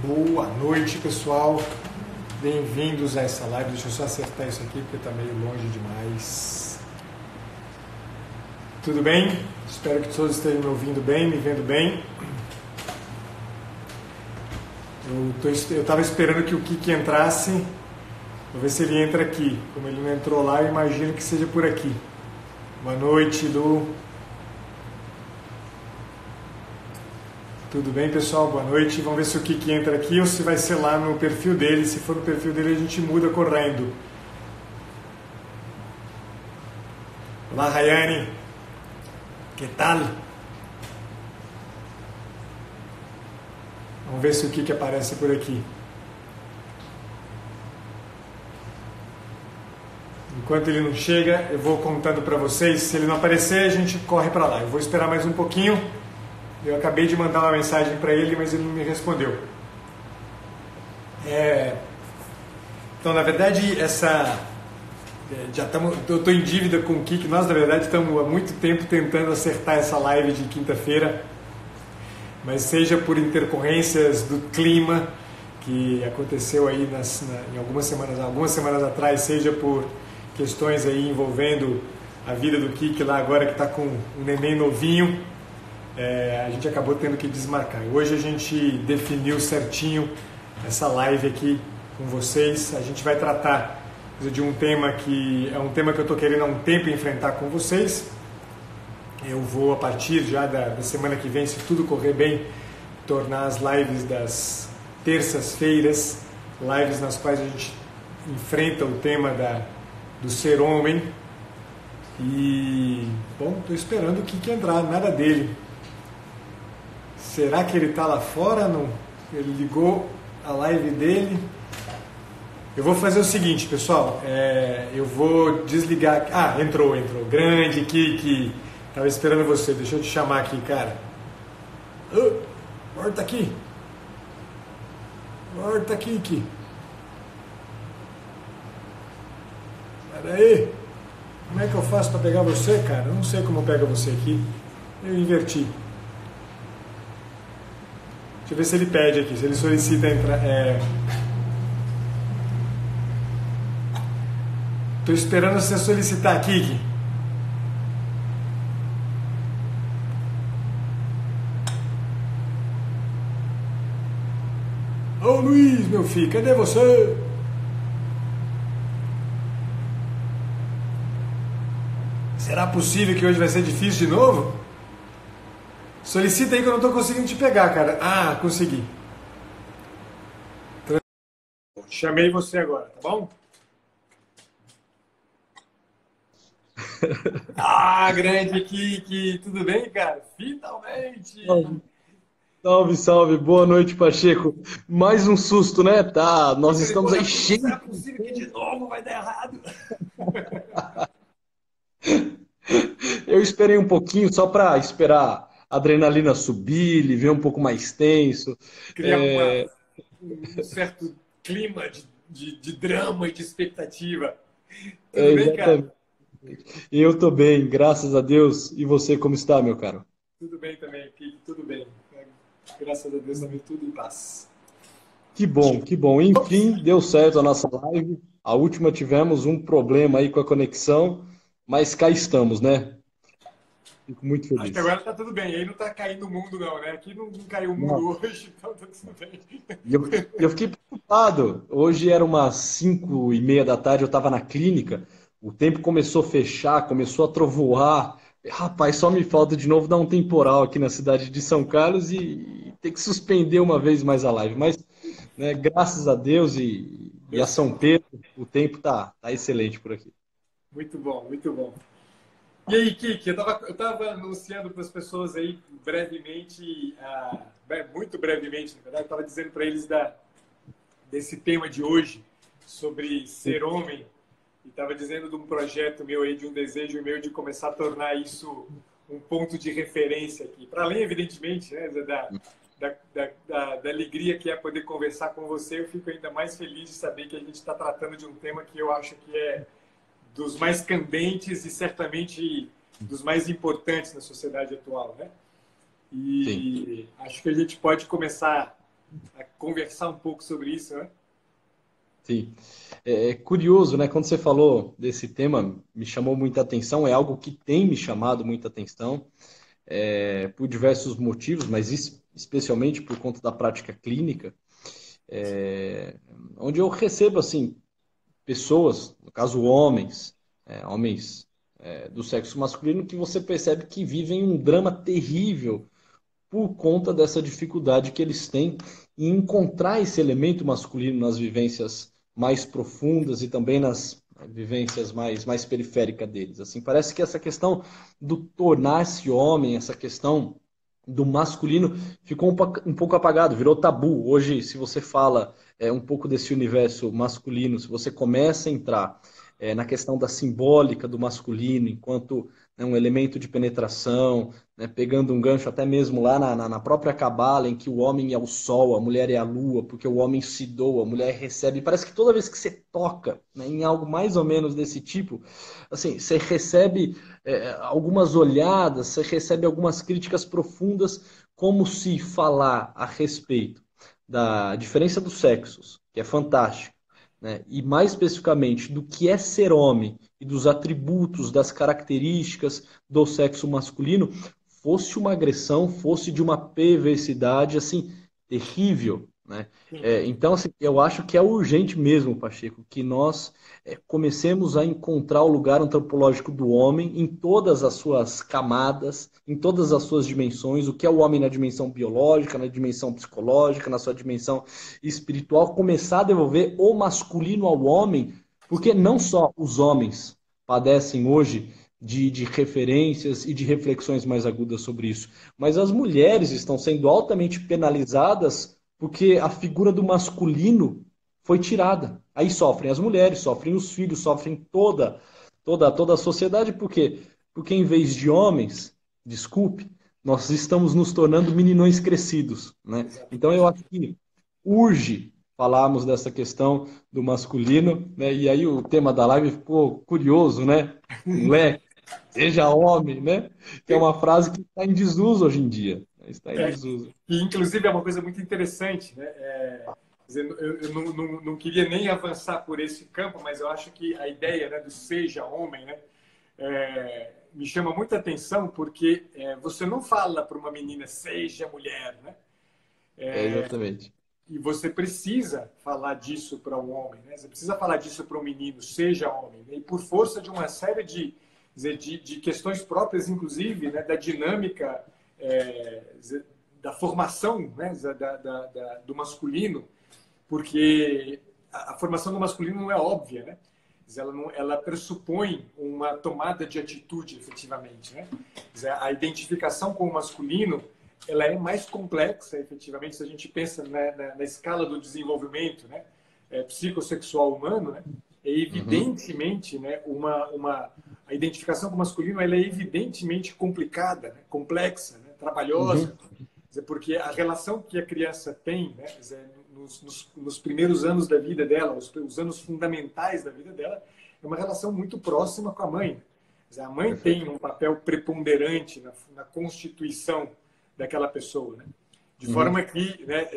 Boa noite, pessoal. Bem-vindos a essa live. Deixa eu só acertar isso aqui porque está meio longe demais. Tudo bem? Espero que todos estejam me ouvindo bem, me vendo bem. Eu estava esperando que o Kiki entrasse. Vou ver se ele entra aqui. Como ele não entrou lá, eu imagino que seja por aqui. Boa noite, Lu. Tudo bem, pessoal? Boa noite. Vamos ver se o Kiki entra aqui ou se vai ser lá no perfil dele. Se for no perfil dele, a gente muda correndo. Olá, Rayane. Que tal? Vamos ver se o Kiki aparece por aqui. Enquanto ele não chega, eu vou contando para vocês. Se ele não aparecer, a gente corre para lá. Eu vou esperar mais um pouquinho. Eu acabei de mandar uma mensagem para ele, mas ele não me respondeu. Então, na verdade, eu estou em dívida com o Kiki. Nós, na verdade, estamos há muito tempo tentando acertar essa live de quinta-feira, mas seja por intercorrências do clima que aconteceu aí em algumas semanas atrás, seja por questões aí envolvendo a vida do Kiki lá agora que está com um neném novinho. A gente acabou tendo que desmarcar. Hoje a gente definiu certinho essa live aqui com vocês. A gente vai tratar de um tema que é um tema que eu estou querendo há um tempo enfrentar com vocês. Eu vou, a partir já da semana que vem, se tudo correr bem, tornar as lives das terças-feiras, lives nas quais a gente enfrenta o tema do ser homem. E, bom, estou esperando o Kiki entrar, nada dele. Será que ele está lá fora? Não? Ele ligou a live dele. Eu vou fazer o seguinte, pessoal. Eu vou desligar. Ah, entrou. Grande Kiki. Estava esperando você. Deixa eu te chamar aqui, cara. Volta aqui. Volta, Kiki. Pera aí. Como é que eu faço para pegar você, cara? Eu não sei como pega você aqui. Eu inverti. Deixa eu ver se ele pede aqui, se ele solicita entrar. Estou esperando você solicitar, Kiki. Ô Luiz, meu filho, cadê você? Será possível que hoje vai ser difícil de novo? Solicita aí que eu não estou conseguindo te pegar, cara. Ah, consegui. Chamei você agora, tá bom? Ah, grande Kiki, tudo bem, cara? Finalmente! Salve, salve, boa noite, Pacheco. Mais um susto, né? Tá, Eu nós falei, estamos pô, aí cheios. será possível que de novo vai dar errado? Eu esperei um pouquinho só para esperar a adrenalina subir, ele ver um pouco mais tenso. Criar um certo clima de drama e de expectativa. Tudo bem, cara? Exatamente. Eu tô bem, graças a Deus. E você, como está, meu caro? Tudo bem também, Kiki, tudo bem. Graças a Deus também tudo em paz. Que bom, que bom. Ops! Enfim, deu certo a nossa live. A última tivemos um problema aí com a conexão, mas cá estamos, né? Fico muito Acho que feliz. agora tá tudo bem. Aí não tá caindo o mundo, não, né? Aqui não caiu o Não. mundo hoje, então tá tudo bem. E eu fiquei preocupado. Hoje era umas 5:30 da tarde, eu estava na clínica, o tempo começou a fechar, começou a trovoar. Rapaz, só me falta de novo dar um temporal aqui na cidade de São Carlos e ter que suspender uma vez mais a live. Mas, né, graças a Deus e Deu a São certo. Pedro, o tempo tá excelente por aqui. Muito bom, muito bom. E aí, Kiki, eu tava anunciando para as pessoas aí brevemente, muito brevemente, na verdade, eu estava dizendo para eles desse tema de hoje, sobre ser homem, e estava dizendo de um projeto meu aí, de um desejo meu de começar a tornar isso um ponto de referência aqui. Para além, evidentemente, né, da alegria que é poder conversar com você, eu fico ainda mais feliz de saber que a gente está tratando de um tema que eu acho que é dos mais candentes e certamente dos mais importantes na sociedade atual, né? Sim. E acho que a gente pode começar a conversar um pouco sobre isso, né? Sim. É curioso, né? Quando você falou desse tema, me chamou muita atenção, é algo que tem me chamado muita atenção, por diversos motivos, mas especialmente por conta da prática clínica, onde eu recebo, assim, pessoas, no caso homens, homens do sexo masculino, que você percebe que vivem um drama terrível por conta dessa dificuldade que eles têm em encontrar esse elemento masculino nas vivências mais profundas e também nas vivências mais periféricas deles. Assim, parece que essa questão do tornar-se homem, essa questão do masculino ficou um pouco apagado, virou tabu. Hoje, se você fala um pouco desse universo masculino, se você começa a entrar na questão da simbólica do masculino, enquanto um elemento de penetração, né, pegando um gancho até mesmo lá na própria Cabala, em que o homem é o sol, a mulher é a lua, porque o homem se doa, a mulher recebe. Parece que toda vez que você toca, né, em algo mais ou menos desse tipo, assim, você recebe algumas olhadas, você recebe algumas críticas profundas, como se falar a respeito da diferença dos sexos, que é fantástico, né, e mais especificamente do que é ser homem e dos atributos, das características do sexo masculino, fosse uma agressão, fosse de uma perversidade assim terrível, né? Então, assim, eu acho que é urgente mesmo, Pacheco, que nós comecemos a encontrar o lugar antropológico do homem em todas as suas camadas, em todas as suas dimensões, o que é o homem na dimensão biológica, na dimensão psicológica, na sua dimensão espiritual, começar a devolver o masculino ao homem, porque não só os homens padecem hoje de referências e de reflexões mais agudas sobre isso, mas as mulheres estão sendo altamente penalizadas porque a figura do masculino foi tirada. Aí sofrem as mulheres, sofrem os filhos, sofrem toda a sociedade, por quê? Porque em vez de homens, desculpe, nós estamos nos tornando meninões crescidos, né? Então eu acho que urge falarmos dessa questão do masculino, né? E aí o tema da live ficou curioso, né? Moleque, seja homem, né? Que é uma frase que está em desuso hoje em dia. Está em desuso. E, inclusive, é uma coisa muito interessante, né? Eu não queria nem avançar por esse campo, mas eu acho que a ideia, né, do seja homem, né, me chama muita atenção, porque você não fala para uma menina seja mulher, né? Exatamente. E você precisa falar disso para um homem, né? Você precisa falar disso para um menino, seja homem, né? E por força de uma série de questões próprias, inclusive, né, da dinâmica da formação, né, do masculino, porque a formação do masculino não é óbvia, né? Ela pressupõe uma tomada de atitude, efetivamente, né? A identificação com o masculino, ela é mais complexa, efetivamente, se a gente pensa na escala do desenvolvimento, né, psicossexual humano, né? É evidentemente, né, a identificação com o masculino, ela é evidentemente complicada, né, complexa, né, trabalhosa, porque a relação que a criança tem, né, nos primeiros anos da vida dela, os anos fundamentais da vida dela, é uma relação muito próxima com a mãe. A mãe tem um papel preponderante na constituição daquela pessoa, né? De forma que, né,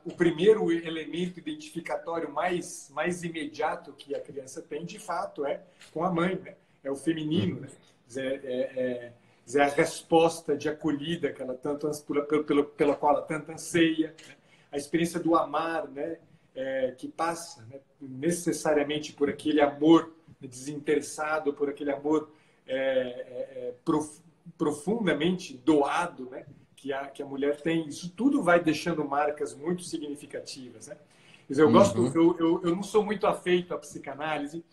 o primeiro elemento identificatório mais imediato que a criança tem, de fato, é com a mãe, né? É o feminino, né? É a resposta de acolhida que ela tanto, pela qual ela tanto anseia, né? A experiência do amar, né? Que passa, né, necessariamente por aquele amor desinteressado, por aquele amor profundamente doado, né, que a mulher tem. Isso tudo vai deixando marcas muito significativas, né? Quer dizer, eu não sou muito afeito à psicanálise,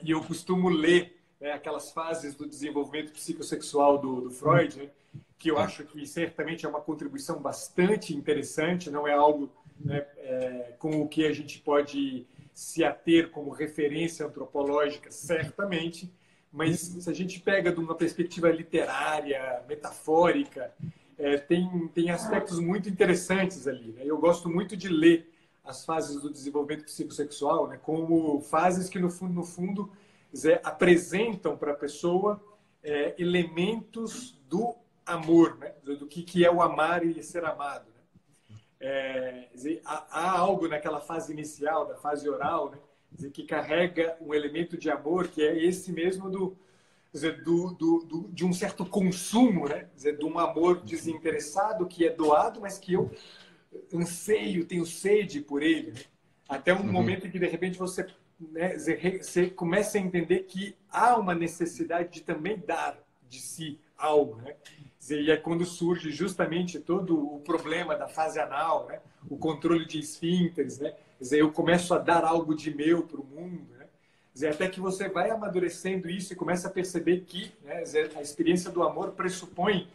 e eu costumo ler, né, aquelas fases do desenvolvimento psicossexual do Freud, né, que eu acho que certamente é uma contribuição bastante interessante, não é algo, né, com o que a gente pode se ater como referência antropológica, certamente, mas se a gente pega de uma perspectiva literária, metafórica, tem aspectos muito interessantes ali, né? Eu gosto muito de ler as fases do desenvolvimento psicossexual, né, como fases que, no fundo apresentam para a pessoa elementos do amor, né, do que é o amar e ser amado, né? Quer dizer, há algo naquela fase inicial, da fase oral, né? Quer dizer, que carrega um elemento de amor que é esse mesmo quer dizer, de um certo consumo, né? Quer dizer, de um amor desinteressado que é doado, mas que eu anseio, tenho sede por ele, né? Até um momento em que, de repente, você, né, você começa a entender que há uma necessidade de também dar de si algo, né? E é quando surge justamente todo o problema da fase anal, né? O controle de esfíncteres, né? Quer dizer, eu começo a dar algo de meu para o mundo, né? Quer dizer, até que você vai amadurecendo isso e começa a perceber que, né, a experiência do amor pressupõe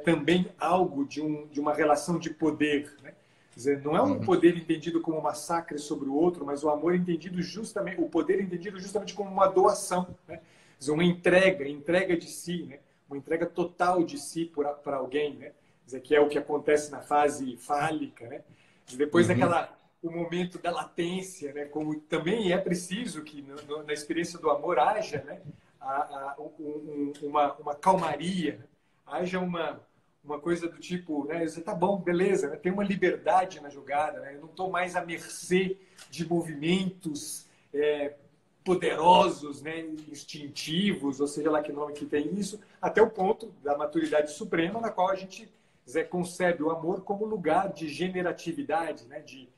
também algo de uma relação de poder, né? Quer dizer, não é um poder entendido como um massacre sobre o outro, mas o amor entendido justamente, o poder entendido justamente como uma doação, né? Quer dizer, uma entrega de si, né? Uma entrega total de si para alguém, né? Quer dizer, que é o que acontece na fase fálica, né? Depois o momento da latência, né? Como também é preciso que na experiência do amor haja, né? Uma calmaria, né? Haja uma coisa do tipo, né? Você tá bom, beleza, né? Tem uma liberdade na jogada, né? Eu não estou mais à mercê de movimentos poderosos, né? Instintivos, ou seja lá que nome que tem isso, até o ponto da maturidade suprema, na qual a gente concebe o amor como lugar de generatividade, né? De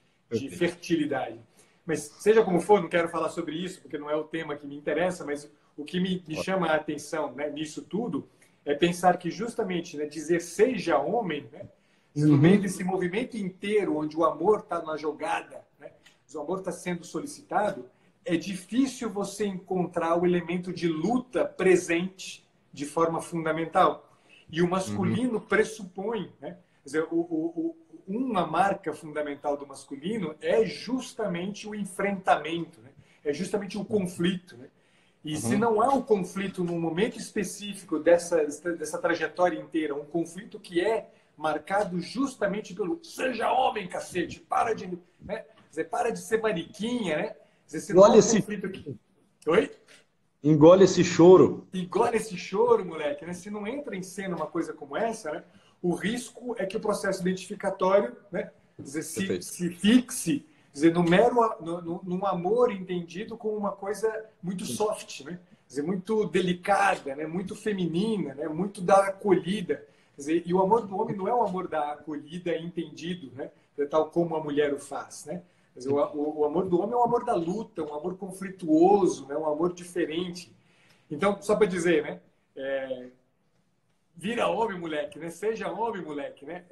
fertilidade. Mas seja como for, não quero falar sobre isso, porque não é o tema que me interessa, mas o que me chama a atenção, né, nisso tudo é pensar que justamente, né, dizer seja homem, né, no meio desse movimento inteiro onde o amor está na jogada, né, o amor está sendo solicitado, é difícil você encontrar o elemento de luta presente de forma fundamental. E o masculino pressupõe, né, quer dizer, uma marca fundamental do masculino é justamente o enfrentamento, né? É justamente o conflito, né? E se não há um conflito num momento específico dessa trajetória inteira, um conflito que é marcado justamente pelo seja homem, cacete, para de, né? Para de ser mariquinha, né? Se não há um conflito aqui... Oi? Engole esse choro. Engole esse choro, moleque, né? Se não entra em cena uma coisa como essa, né? O risco é que o processo identificatório, né, se fixe, dizer, num amor entendido como uma coisa muito soft, né? Dizer, muito delicada, né? Muito feminina, né? Muito da acolhida. Dizer, e o amor do homem não é o amor da acolhida entendido, né? Tal como a mulher o faz, né? Dizer, o amor do homem é um amor da luta, um amor conflituoso, né? Um amor diferente. Então, só para dizer, né? Vira homem, moleque, né? Seja homem, moleque, né?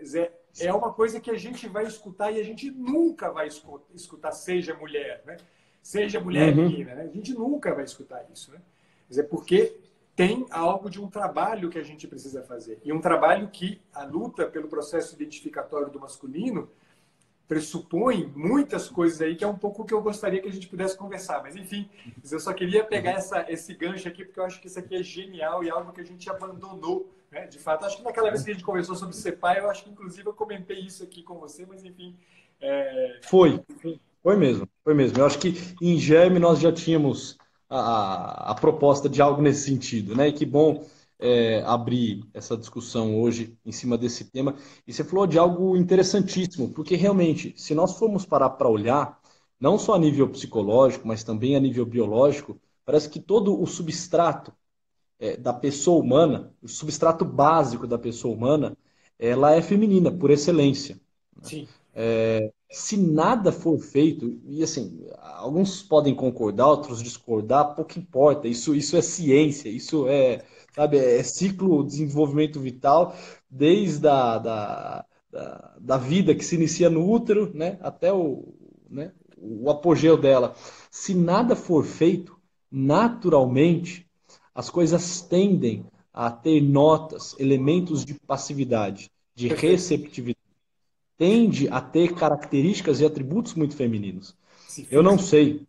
É uma coisa que a gente vai escutar e a gente nunca vai escutar seja mulher, né? Seja mulher, menina, né? A gente nunca vai escutar isso, né? Quer dizer, porque tem algo de um trabalho que a gente precisa fazer. E um trabalho que a luta pelo processo identificatório do masculino pressupõe muitas coisas aí, que é um pouco o que eu gostaria que a gente pudesse conversar. Mas, enfim, eu só queria pegar esse gancho aqui, porque eu acho que isso aqui é genial e é algo que a gente abandonou, né? De fato, acho que naquela vez que a gente conversou sobre ser pai, eu acho que, inclusive, eu comentei isso aqui com você, mas, enfim... Foi mesmo, foi mesmo. Eu acho que, em germe, nós já tínhamos a proposta de algo nesse sentido, né? E que bom abrir essa discussão hoje em cima desse tema. E você falou de algo interessantíssimo, porque realmente, se nós formos parar para olhar, não só a nível psicológico, mas também a nível biológico, parece que todo o substrato da pessoa humana, o substrato básico da pessoa humana, ela é feminina, por excelência. Sim. Se nada for feito, e assim, alguns podem concordar, outros discordar, pouco importa, isso é ciência, isso sabe, é ciclo de desenvolvimento vital, desde da vida que se inicia no útero, né, até o apogeu dela. Se nada for feito, naturalmente, as coisas tendem a ter notas, elementos de passividade, de receptividade, tende a ter características e atributos muito femininos. Eu não sei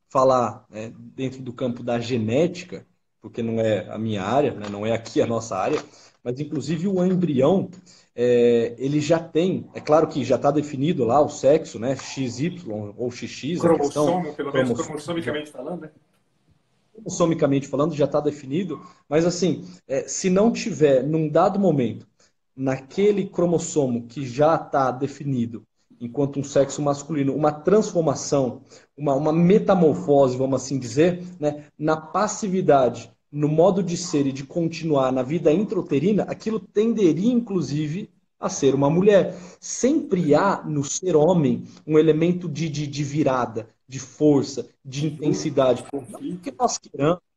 falar dentro do campo da genética, porque não é a minha área, né, não é aqui a nossa área, mas inclusive o embrião, ele já tem, é claro que já está definido lá o sexo, né, XY ou XX, a questão, pelo menos cromossomicamente falando, né? Cromossomicamente falando, já está definido, mas assim, se não tiver, num dado momento, naquele cromossomo que já está definido, enquanto um sexo masculino, uma transformação, uma metamorfose, vamos assim dizer, né, na passividade, no modo de ser e de continuar na vida intrauterina, aquilo tenderia, inclusive, a ser uma mulher. Sempre há no ser homem um elemento de virada, de força, de De luta, de intensidade. Não porque conflito. nós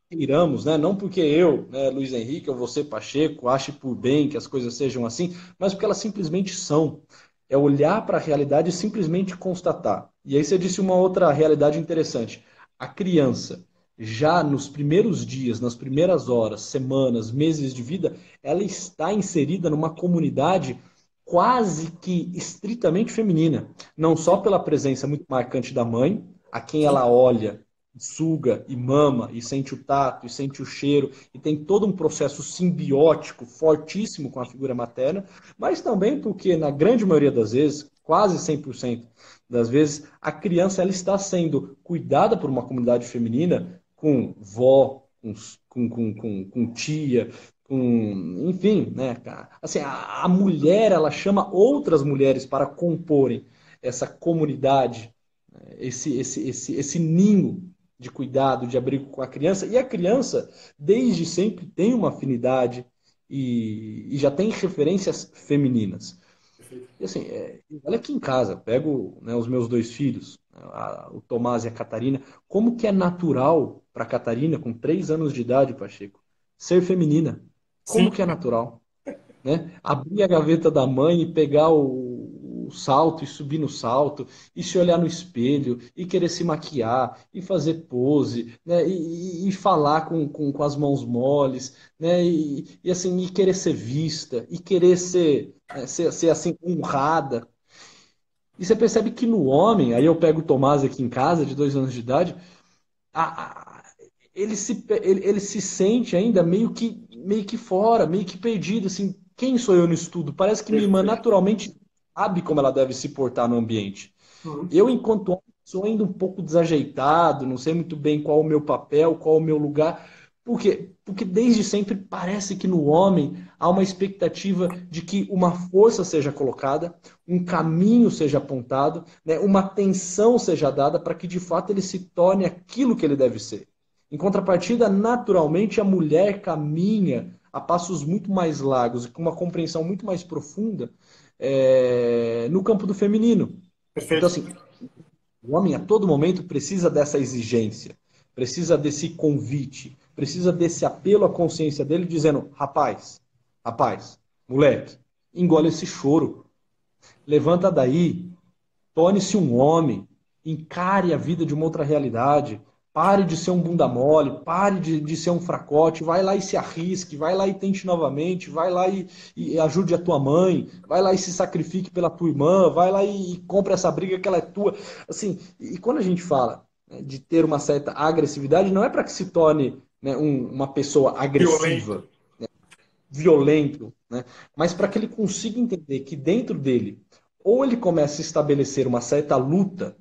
queiramos, né? Não porque eu, né, Luiz Henrique, ou você, Pacheco, ache por bem que as coisas sejam assim, mas porque elas simplesmente são. É olhar para a realidade e simplesmente constatar. E aí você disse uma outra realidade interessante. A criança, já nos primeiros dias, nas primeiras horas, semanas, meses de vida, ela está inserida numa comunidade quase que estritamente feminina. Não só Sim, pela presença muito marcante da mãe, a quem ela sim, olha, suga e mama, e sente o tato, e sente o cheiro, e tem todo um processo simbiótico fortíssimo com a figura materna, mas também porque, na grande maioria das vezes, quase 100% das vezes, a criança ela está sendo cuidada por uma comunidade feminina com vó, com tia, enfim, né? Assim, a mulher ela chama outras mulheres para comporem essa comunidade, esse ninho de cuidado, de abrigo com a criança, e a criança desde sempre tem uma afinidade e já tem referências femininas. perfeito. E assim, olha aqui em casa, pego, né, os meus dois filhos, o Tomás e a Catarina, como que é natural para a Catarina, com 3 anos de idade, Pacheco, ser feminina? Como Sim, que é natural? Né? Abrir a gaveta da mãe e pegar o salto e subir no salto, e se olhar no espelho, e querer se maquiar, e fazer pose, né? E falar com as mãos moles, né? Assim, e querer ser vista, e querer ser, né, ser assim, honrada. E você percebe que no homem, aí eu pego o Tomás aqui em casa, de 2 anos de idade, a- a- ele se sente ainda meio que fora, meio que perdido, assim, quem sou eu no estudo? Parece que minha irmã perfeito. naturalmente sabe como ela deve se portar no ambiente. Uhum. Eu, enquanto homem, sou ainda um pouco desajeitado, não sei muito bem qual o meu papel, qual o meu lugar. Por quê? Porque desde sempre parece que no homem há uma expectativa de que uma força seja colocada, um caminho seja apontado, né, uma atenção seja dada para que de fato ele se torne aquilo que ele deve ser. Em contrapartida, naturalmente, a mulher caminha a passos muito mais largos e com uma compreensão muito mais profunda no campo do feminino. Então, Perfeito. assim, o homem a todo momento precisa dessa exigência, precisa desse convite, precisa desse apelo à consciência dele, dizendo: rapaz, moleque, engole esse choro, levanta daí, torne-se um homem, encare a vida de uma outra realidade. Pare de ser um bunda mole, pare de ser um fracote, vai lá e se arrisque, vai lá e tente novamente, vai lá e ajude a tua mãe, vai lá e se sacrifique pela tua irmã, vai lá e compre essa briga que ela é tua. Assim, e quando a gente fala, né, de ter uma certa agressividade, não é para que se torne, né, uma pessoa Violento. agressiva, violento, né? Mas para que ele consiga entender que dentro dele, ou ele começa a estabelecer uma certa luta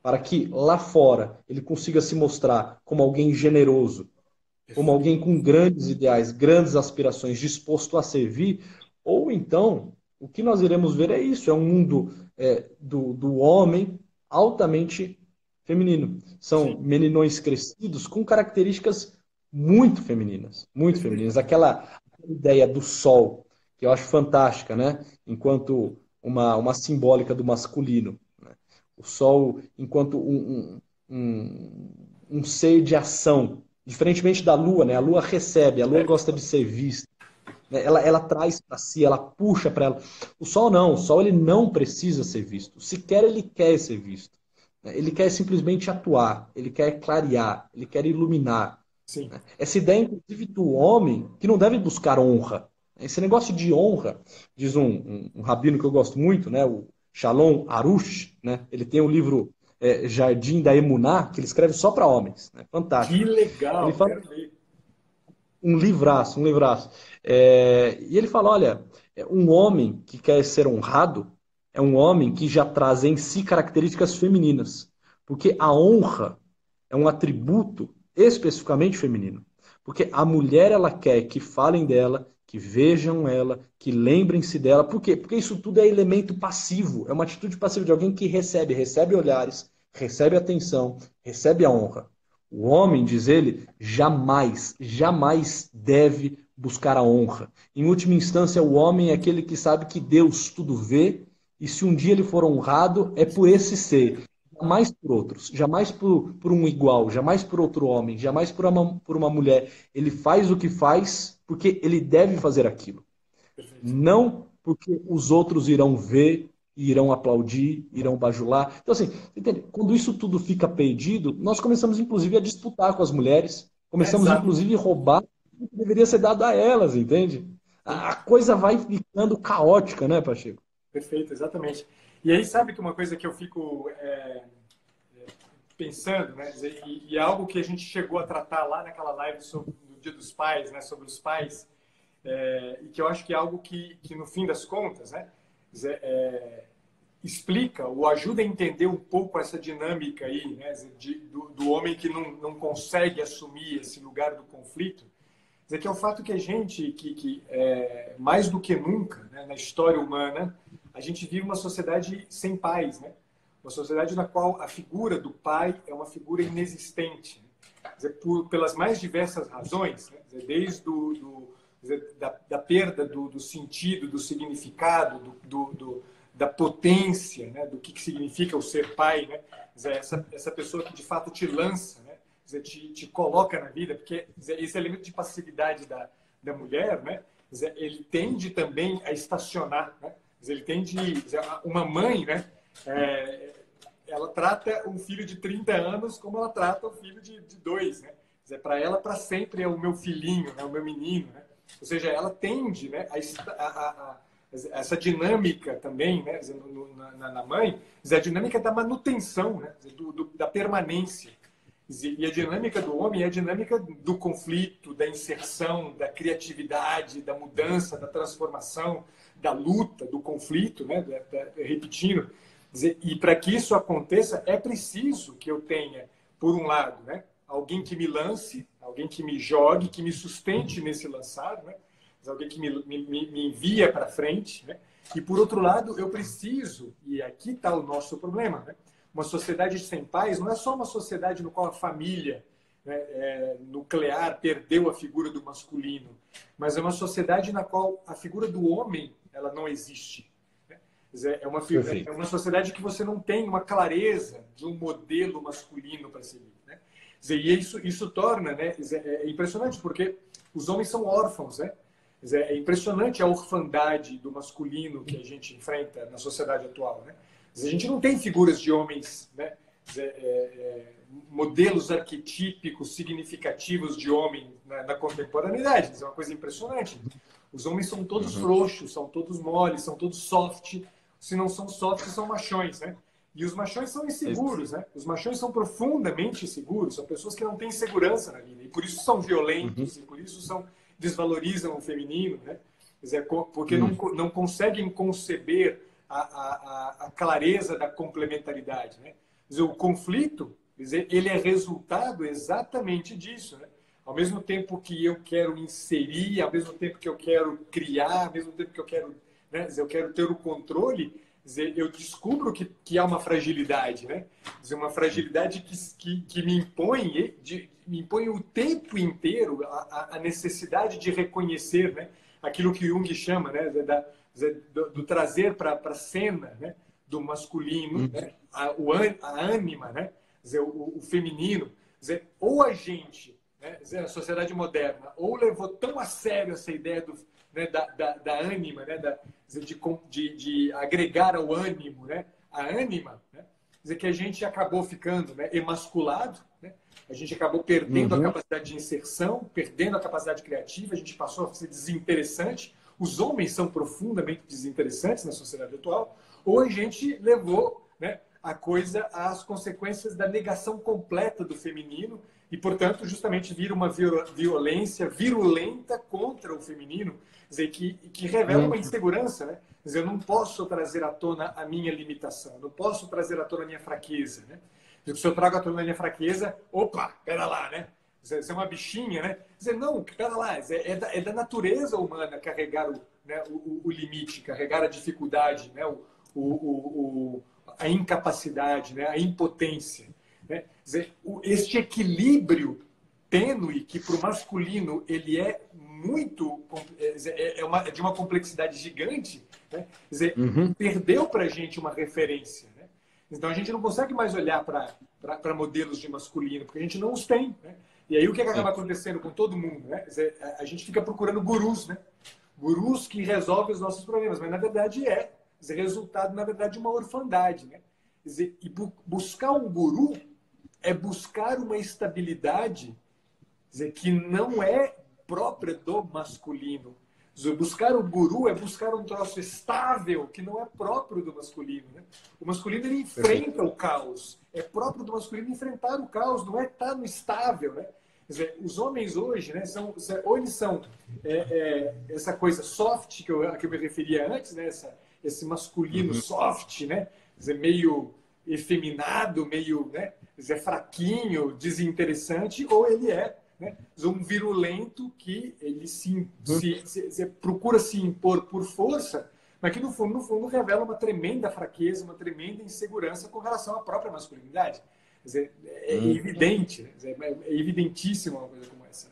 para que lá fora ele consiga se mostrar como alguém generoso, como Perfeito. alguém com grandes ideais, grandes aspirações, disposto a servir, ou então o que nós iremos ver é isso, é um mundo do homem altamente feminino. Sim, São meninões crescidos com características muito femininas, muito perfeito. femininas. Aquela ideia do sol, que eu acho fantástica, né? Enquanto uma simbólica do masculino. Né? O sol enquanto um ser de ação, diferentemente da lua, né? A lua recebe, a lua gosta de ser vista, né? Ela traz para si, ela puxa para ela. O sol não, o sol ele não precisa ser visto. Sequer ele quer ser visto. Né? Ele quer simplesmente atuar, ele quer clarear, ele quer iluminar. Sim, Né? Essa ideia, inclusive, do homem que não deve buscar honra. Esse negócio de honra, diz um rabino que eu gosto muito, né? O Shalom Arush, né? Ele tem um livro Jardim da Emuná, que ele escreve só para homens. Né? que Fantástico. Ele legal, fala quero ver. um livraço, um livraço. E ele fala: olha, um homem que quer ser honrado é um homem que já traz em si características femininas. Porque a honra é um atributo especificamente feminino. Porque a mulher ela quer que falem dela, que vejam ela, que lembrem-se dela. Por quê? Porque isso tudo é elemento passivo, é uma atitude passiva de alguém que recebe olhares, recebe atenção, recebe a honra. O homem, diz ele, jamais, jamais deve buscar a honra. Em última instância, o homem é aquele que sabe que Deus tudo vê, e se um dia ele for honrado, é por esse ser. Jamais por outros, jamais por um igual, jamais por outro homem, jamais por uma mulher. Ele faz o que faz porque ele deve fazer aquilo. Perfeito. Não porque os outros irão ver, irão aplaudir, irão bajular. Então, assim, entende? Quando isso tudo fica perdido, nós começamos, inclusive, a disputar com as mulheres. Começamos, Exato. inclusive, a roubar o que deveria ser dado a elas, entende? Sim. A coisa vai ficando caótica, né, Pacheco? Perfeito, exatamente. E aí, sabe que uma coisa que eu fico pensando, né? E é algo que a gente chegou a tratar lá naquela live sobre no Dia dos Pais, né? Sobre os pais, e que eu acho que é algo que no fim das contas, né? Explica ou ajuda a entender um pouco essa dinâmica aí, né? Do homem que não consegue assumir esse lugar do conflito. Que é o fato que a gente, mais do que nunca, né, na história humana, a gente vive uma sociedade sem pais, né? Uma sociedade na qual a figura do pai é uma figura inexistente, né? Pelas mais diversas razões, né? Desde da perda do sentido, do significado, da potência, né? Do que significa o ser pai, né? Essa pessoa que de fato te lança, né? Te coloca na vida, porque esse elemento de passividade da mulher, né? Ele tende também a estacionar, né? Ele tende, uma mãe, né? Ela trata um filho de 30 anos como ela trata um filho de 2, né? Para ela, para sempre é o meu filhinho, né? O meu menino, né? Ou seja, ela tende, né? Essa dinâmica também, né? Na mãe, a dinâmica da manutenção, né? Da permanência. E a dinâmica do homem é a dinâmica do conflito, da inserção, da criatividade, da mudança, da transformação, da luta, do conflito, né? Repetindo. E para que isso aconteça, é preciso que eu tenha, por um lado, né? Alguém que me lance, alguém que me jogue, que me sustente nesse lançar, né? Alguém que me envia para frente, né? E, por outro lado, eu preciso, e aqui está o nosso problema, né? Uma sociedade sem pais não é só uma sociedade no qual a família, né, nuclear perdeu a figura do masculino, mas é uma sociedade na qual a figura do homem ela não existe. Né? É uma sociedade que você não tem uma clareza de um modelo masculino para seguir. Né? E isso torna, né, é impressionante, porque os homens são órfãos. Né? É impressionante a orfandade do masculino que a gente enfrenta na sociedade atual. Né? A gente não tem figuras de homens, né? Modelos arquetípicos significativos de homem na contemporaneidade. Isso é uma coisa impressionante. Os homens são todos frouxos, são todos moles, são todos soft. Se não são soft, são machões, né? E os machões são inseguros, né? Os machões são profundamente inseguros, são pessoas que não têm segurança na vida e por isso são violentos e por isso desvalorizam o feminino, né? Porque não conseguem conceber a clareza da complementaridade, né? O conflito, ele é resultado exatamente disso, né? Ao mesmo tempo que eu quero inserir, ao mesmo tempo que eu quero criar, ao mesmo tempo que eu quero, né, eu quero ter o controle, eu descubro que há uma fragilidade, né? Uma fragilidade que me impõe o tempo inteiro a necessidade de reconhecer, né, aquilo que Jung chama, né, do trazer para a cena, né, do masculino, né, a ânima, né, o feminino. Ou a gente, né, a sociedade moderna, ou levou tão a sério essa ideia né, da ânima, né, de agregar ao ânimo, né, a ânima, né, que a gente acabou ficando, né, emasculado, né, a gente acabou perdendo a capacidade de inserção, perdendo a capacidade criativa, a gente passou a ser desinteressante. Os homens são profundamente desinteressantes na sociedade atual, ou a gente levou, né, a coisa às consequências da negação completa do feminino e, portanto, justamente vira uma violência virulenta contra o feminino, quer dizer, que revela uma insegurança. Né? Quer dizer, eu não posso trazer à tona a minha limitação, não posso trazer à tona a minha fraqueza. Né? Se eu trago à tona a minha fraqueza, opa, pera lá, né? Você é uma bichinha, né? Dizer, não, cara lá, é da natureza humana carregar né, o limite, carregar a dificuldade, né, a incapacidade, né, a impotência. Né? Dizer, este equilíbrio tênue, que para o masculino ele é muito é de uma complexidade gigante, né? Quer dizer, perdeu para a gente uma referência. Né? Então a gente não consegue mais olhar para modelos de masculino, porque a gente não os tem. Né? E aí o que acaba acontecendo com todo mundo? Né? Quer dizer, a gente fica procurando gurus, né? Gurus que resolvem os nossos problemas, mas na verdade quer dizer, resultado, na verdade, de uma orfandade. Né? Quer dizer, e buscar um guru é buscar uma estabilidade, quer dizer, que não é própria do masculino. Buscar o guru é buscar um troço estável que não é próprio do masculino. Né? O masculino ele enfrenta o caos. É próprio do masculino enfrentar o caos, não é estar no estável. Né? Quer dizer, os homens hoje, né, ou eles são essa coisa soft que eu me referia antes, né, esse masculino soft, né, quer dizer, meio efeminado, meio, né, quer dizer, fraquinho, desinteressante, ou ele é, né, um virulento que ele procura se impor por força, mas que no fundo revela uma tremenda fraqueza, uma tremenda insegurança com relação à própria masculinidade. Quer dizer, é evidente, né? É evidentíssima uma coisa como essa.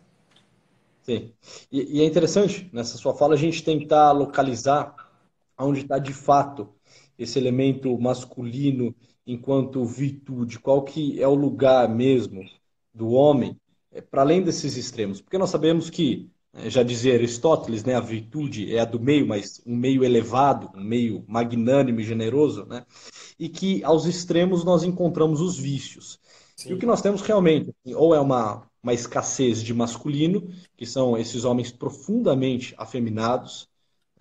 Sim. E é interessante, nessa sua fala, a gente tentar localizar onde está de fato esse elemento masculino enquanto virtude, qual que é o lugar mesmo do homem, para além desses extremos. Porque nós sabemos que, já dizia Aristóteles, né, a virtude é a do meio, mas um meio elevado, um meio magnânimo e generoso, né? E que aos extremos nós encontramos os vícios. Sim. E o que nós temos realmente, ou é uma escassez de masculino, que são esses homens profundamente afeminados,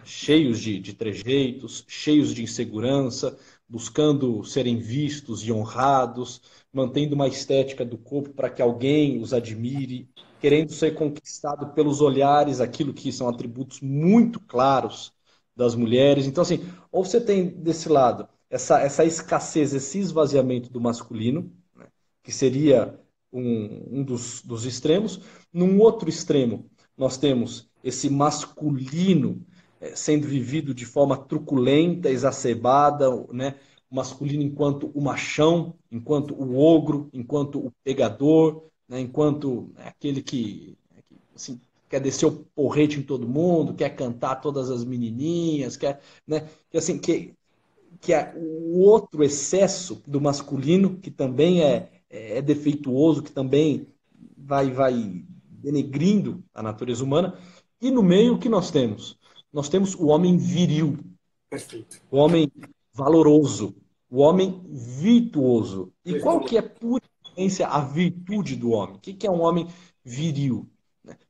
cheios de trejeitos, cheios de insegurança, buscando serem vistos e honrados, mantendo uma estética do corpo para que alguém os admire, querendo ser conquistado pelos olhares, aquilo que são atributos muito claros das mulheres. Então, assim, ou você tem desse lado essa escassez, esse esvaziamento do masculino, né, que seria um dos extremos. Num outro extremo, nós temos esse masculino sendo vivido de forma truculenta, exacerbada, né? O masculino enquanto o machão, enquanto o ogro, enquanto o pegador, né? Enquanto aquele que assim, quer descer o porrete em todo mundo, quer cantar todas as menininhas, quer, né? Que é o outro excesso do masculino, que também é defeituoso, que também vai denegrindo a natureza humana. E no meio, o que nós temos? Nós temos o homem viril, Perfeito. o homem valoroso, o homem virtuoso. E qual que é, por essência, a virtude do homem? O que é um homem viril?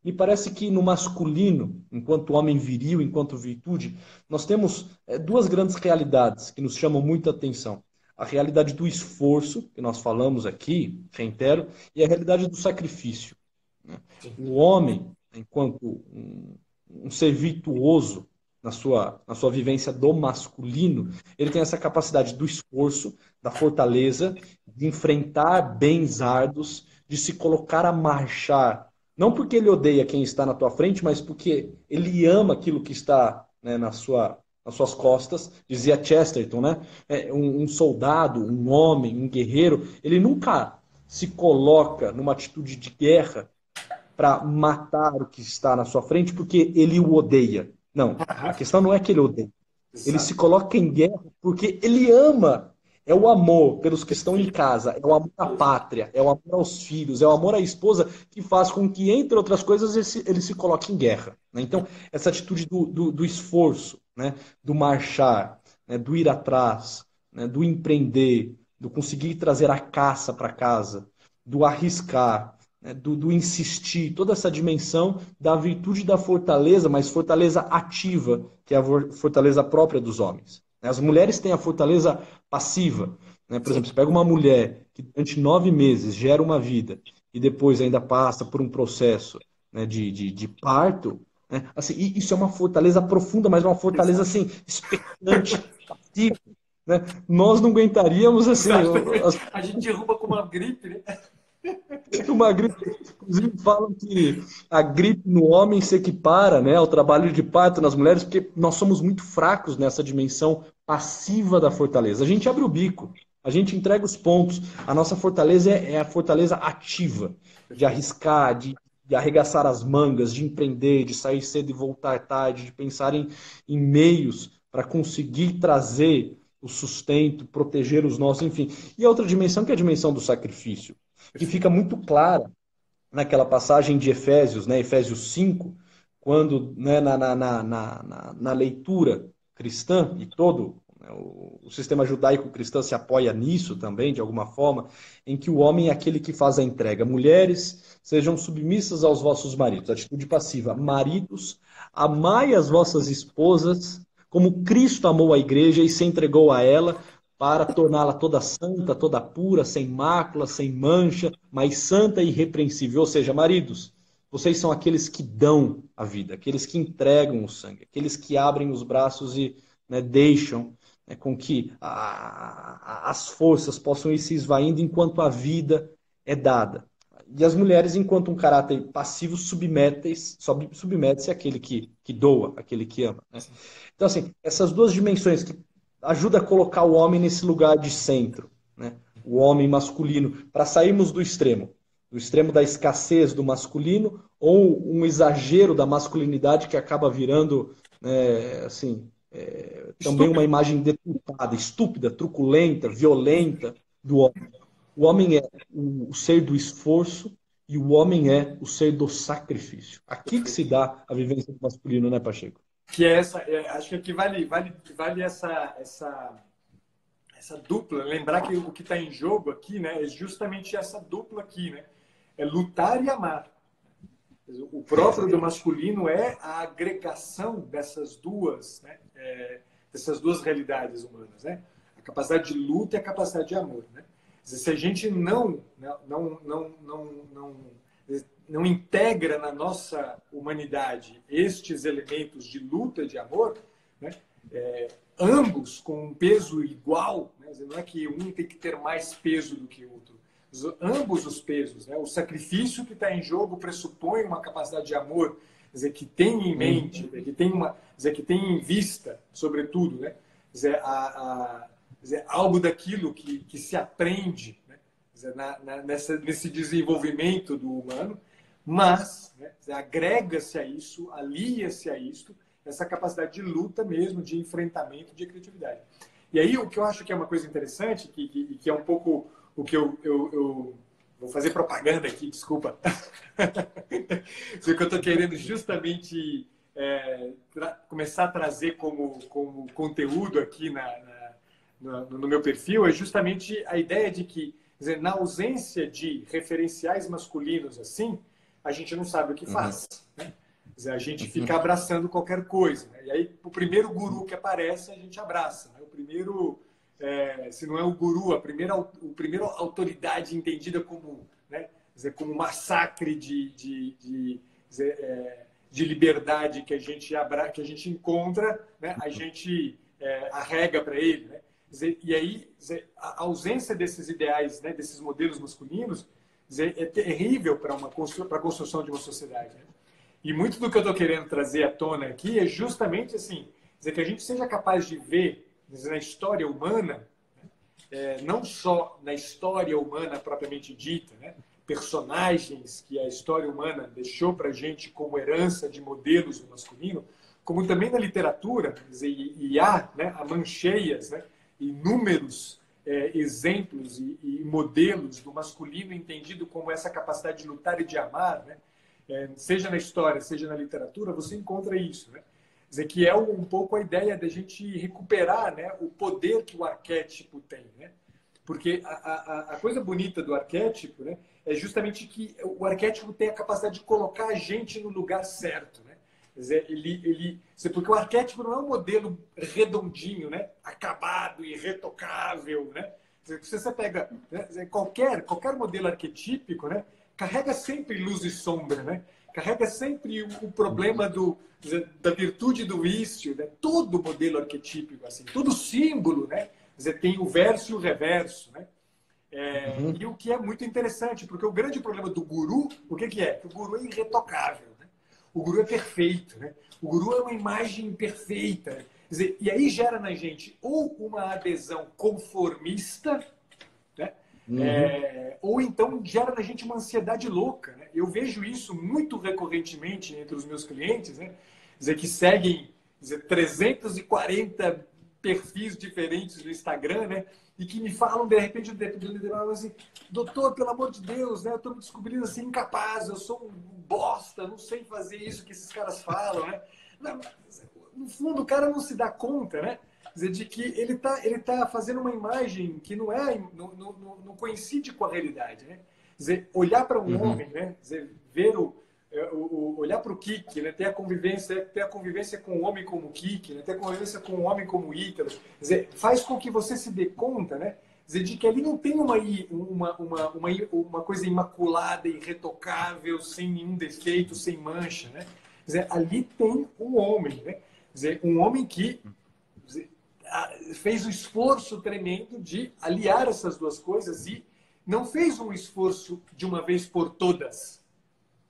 Me parece que no masculino, enquanto homem viril, enquanto virtude, nós temos duas grandes realidades que nos chamam muita atenção. A realidade do esforço, que nós falamos aqui, reitero, e a realidade do sacrifício. O homem, enquanto um ser virtuoso na sua vivência do masculino, ele tem essa capacidade do esforço, da fortaleza, de enfrentar bens árduos, de se colocar a marchar. Não porque ele odeia quem está na tua frente, mas porque ele ama aquilo que está, né, nas suas costas. Dizia Chesterton, né? Um soldado, um homem, um guerreiro, ele nunca se coloca numa atitude de guerra para matar o que está na sua frente porque ele o odeia. Não, a questão não é que ele odeia. Ele se coloca em guerra porque ele ama. É o amor pelos que estão em casa, é o amor à pátria, é o amor aos filhos, é o amor à esposa que faz com que, entre outras coisas, ele se coloque em guerra. Né? Então, essa atitude do esforço, né? Do marchar, né? Do ir atrás, né? Do empreender, do conseguir trazer a caça para casa, do arriscar, né? Do insistir, toda essa dimensão da virtude da fortaleza, mas fortaleza ativa, que é a fortaleza própria dos homens. As mulheres têm a fortaleza passiva. Né? Por exemplo, você pega uma mulher que durante 9 meses gera uma vida e depois ainda passa por um processo, né, de parto. Né? Assim, isso é uma fortaleza profunda, mas uma fortaleza assim, expectante, passiva. Né? Nós não aguentaríamos assim. A gente derruba com uma gripe, né? Uma gripe, inclusive falam que a gripe no homem se equipara, né, ao trabalho de parto nas mulheres, porque nós somos muito fracos nessa dimensão passiva da fortaleza. A gente abre o bico, a gente entrega os pontos. A nossa fortaleza é a fortaleza ativa, de Perfeito. arriscar, de arregaçar as mangas, de empreender, de sair cedo e voltar tarde, de pensar em meios para conseguir trazer o sustento, proteger os nossos, enfim. E a outra dimensão que é a dimensão do sacrifício, que fica Perfeito. muito clara naquela passagem de Efésios, né, Efésios 5, quando né, na leitura cristã, e todo né, o sistema judaico-cristão se apoia nisso também, de alguma forma, em que o homem é aquele que faz a entrega. Mulheres, sejam submissas aos vossos maridos. Atitude passiva. Maridos, amai as vossas esposas, como Cristo amou a igreja e se entregou a ela, para torná-la toda santa, toda pura, sem mácula, sem mancha, mas santa e irrepreensível. Ou seja, maridos, vocês são aqueles que dão a vida, aqueles que entregam o sangue, aqueles que abrem os braços e né, deixam né, com que as forças possam ir se esvaindo enquanto a vida é dada. E as mulheres, enquanto um caráter passivo, submete-se àquele que doa, àquele que ama. Né? Então, assim, essas duas dimensões que ajuda a colocar o homem nesse lugar de centro, né? O homem masculino, para sairmos do extremo da escassez do masculino ou um exagero da masculinidade que acaba virando, né, assim, também uma Estúpido. imagem deturpada, estúpida, truculenta, violenta do homem. O homem é o ser do esforço e o homem é o ser do sacrifício. Aqui que se Perfeito. dá a vivência do masculino, né, Pacheco? Que é essa, acho que aqui vale essa dupla. Lembrar que o que está em jogo aqui, né, é justamente essa dupla aqui, né? É lutar e amar. O próprio do masculino é a agregação dessas duas, né? Dessas duas realidades humanas, né? A capacidade de luta e a capacidade de amor, né? Se a gente não integra na nossa humanidade estes elementos de luta e de amor, né? Ambos com um peso igual, né? Não é que um tem que ter mais peso do que o outro, ambos os pesos, né? O sacrifício que está em jogo pressupõe uma capacidade de amor, quer dizer, que tem em mente, que tem que tem em vista, sobretudo, né? Quer dizer, algo daquilo que se aprende, né? Quer dizer, nesse desenvolvimento do humano, mas né, agrega-se a isso, alia-se a isso, essa capacidade de luta mesmo, de enfrentamento, de criatividade. E aí o que eu acho que é uma coisa interessante, que é um pouco o que eu vou fazer propaganda aqui, desculpa. O que eu estou querendo justamente começar a trazer como conteúdo aqui no meu perfil é justamente a ideia de que, quer dizer, na ausência de referenciais masculinos assim, a gente não sabe o que faz. Né? Quer dizer, a gente fica abraçando qualquer coisa. Né? E aí, o primeiro guru que aparece, a gente abraça. Né? O primeiro, se não é o guru, a primeira autoridade entendida como, né? Quer dizer, como massacre de liberdade que a gente encontra, né? A gente arrega para ele. Né? E aí, a ausência desses ideais, né? Desses modelos masculinos, é terrível para a construção de uma sociedade. Né? E muito do que eu estou querendo trazer à tona aqui é justamente assim, dizer que a gente seja capaz de ver na história humana, não só na história humana propriamente dita, né? Personagens que a história humana deixou para a gente como herança de modelos do masculino, como também na literatura, dizer, e há, né, há mancheias, né, inúmeros exemplos e modelos do masculino entendido como essa capacidade de lutar e de amar, né? Seja na história, seja na literatura, você encontra isso. Né? Quer dizer, que é um pouco a ideia da gente recuperar, né, o poder que o arquétipo tem. Né? Porque a coisa bonita do arquétipo, né, é justamente que o arquétipo tem a capacidade de colocar a gente no lugar certo. Né? Quer dizer, porque o arquétipo não é um modelo redondinho, né? Acabado, irretocável. Né? Quer dizer, você pega, né, qualquer modelo arquetípico, né, carrega sempre luz e sombra, né? Carrega sempre o problema da virtude e do vício. Né? Todo modelo arquetípico, assim, todo símbolo, né? Quer dizer, tem o verso e o reverso. Né? E o que é muito interessante, porque o grande problema do guru, o que, que é? Que o guru é irretocável, né? O guru é perfeito, né? O guru é uma imagem perfeita. Quer dizer, e aí gera na gente ou uma adesão conformista, né? Ou então gera na gente uma ansiedade louca, né? Eu vejo isso muito recorrentemente entre os meus clientes, né? Quer dizer, que seguem 340 perfis diferentes no Instagram, né? E que me falam, de repente, assim, doutor, pelo amor de Deus, né? Eu estou me descobrindo assim, incapaz, eu sou um bosta, não sei fazer isso que esses caras falam, né? No fundo, o cara não se dá conta, né? Quer dizer, de que ele tá fazendo uma imagem que não coincide com a realidade, né? Quer dizer, olhar para um homem, né? Quer dizer, ver olhar para o Kiki, né? Ter a convivência com um homem como o Kiki, né? Ter a convivência com um homem como o Ítalo, quer dizer, faz com que você se dê conta, né? Quer dizer, de que ali não tem uma coisa imaculada, irretocável, sem nenhum defeito, sem mancha, né? Quer dizer, ali tem um homem, né? Quer dizer, um homem que fez o esforço tremendo de aliar essas duas coisas e não fez um esforço de uma vez por todas.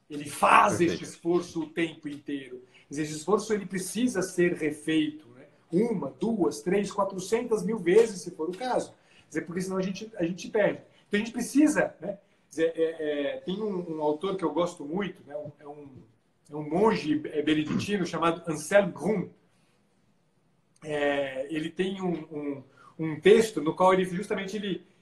Ele faz este esforço o tempo inteiro. Esse esforço ele precisa ser refeito, né? 1, 2, 3, 400 mil vezes, se for o caso. Porque senão a gente perde. Então a gente precisa, né? Tem um autor que eu gosto muito, né? É um monge beneditino chamado Anselm Grün. Ele tem um texto no qual ele justamente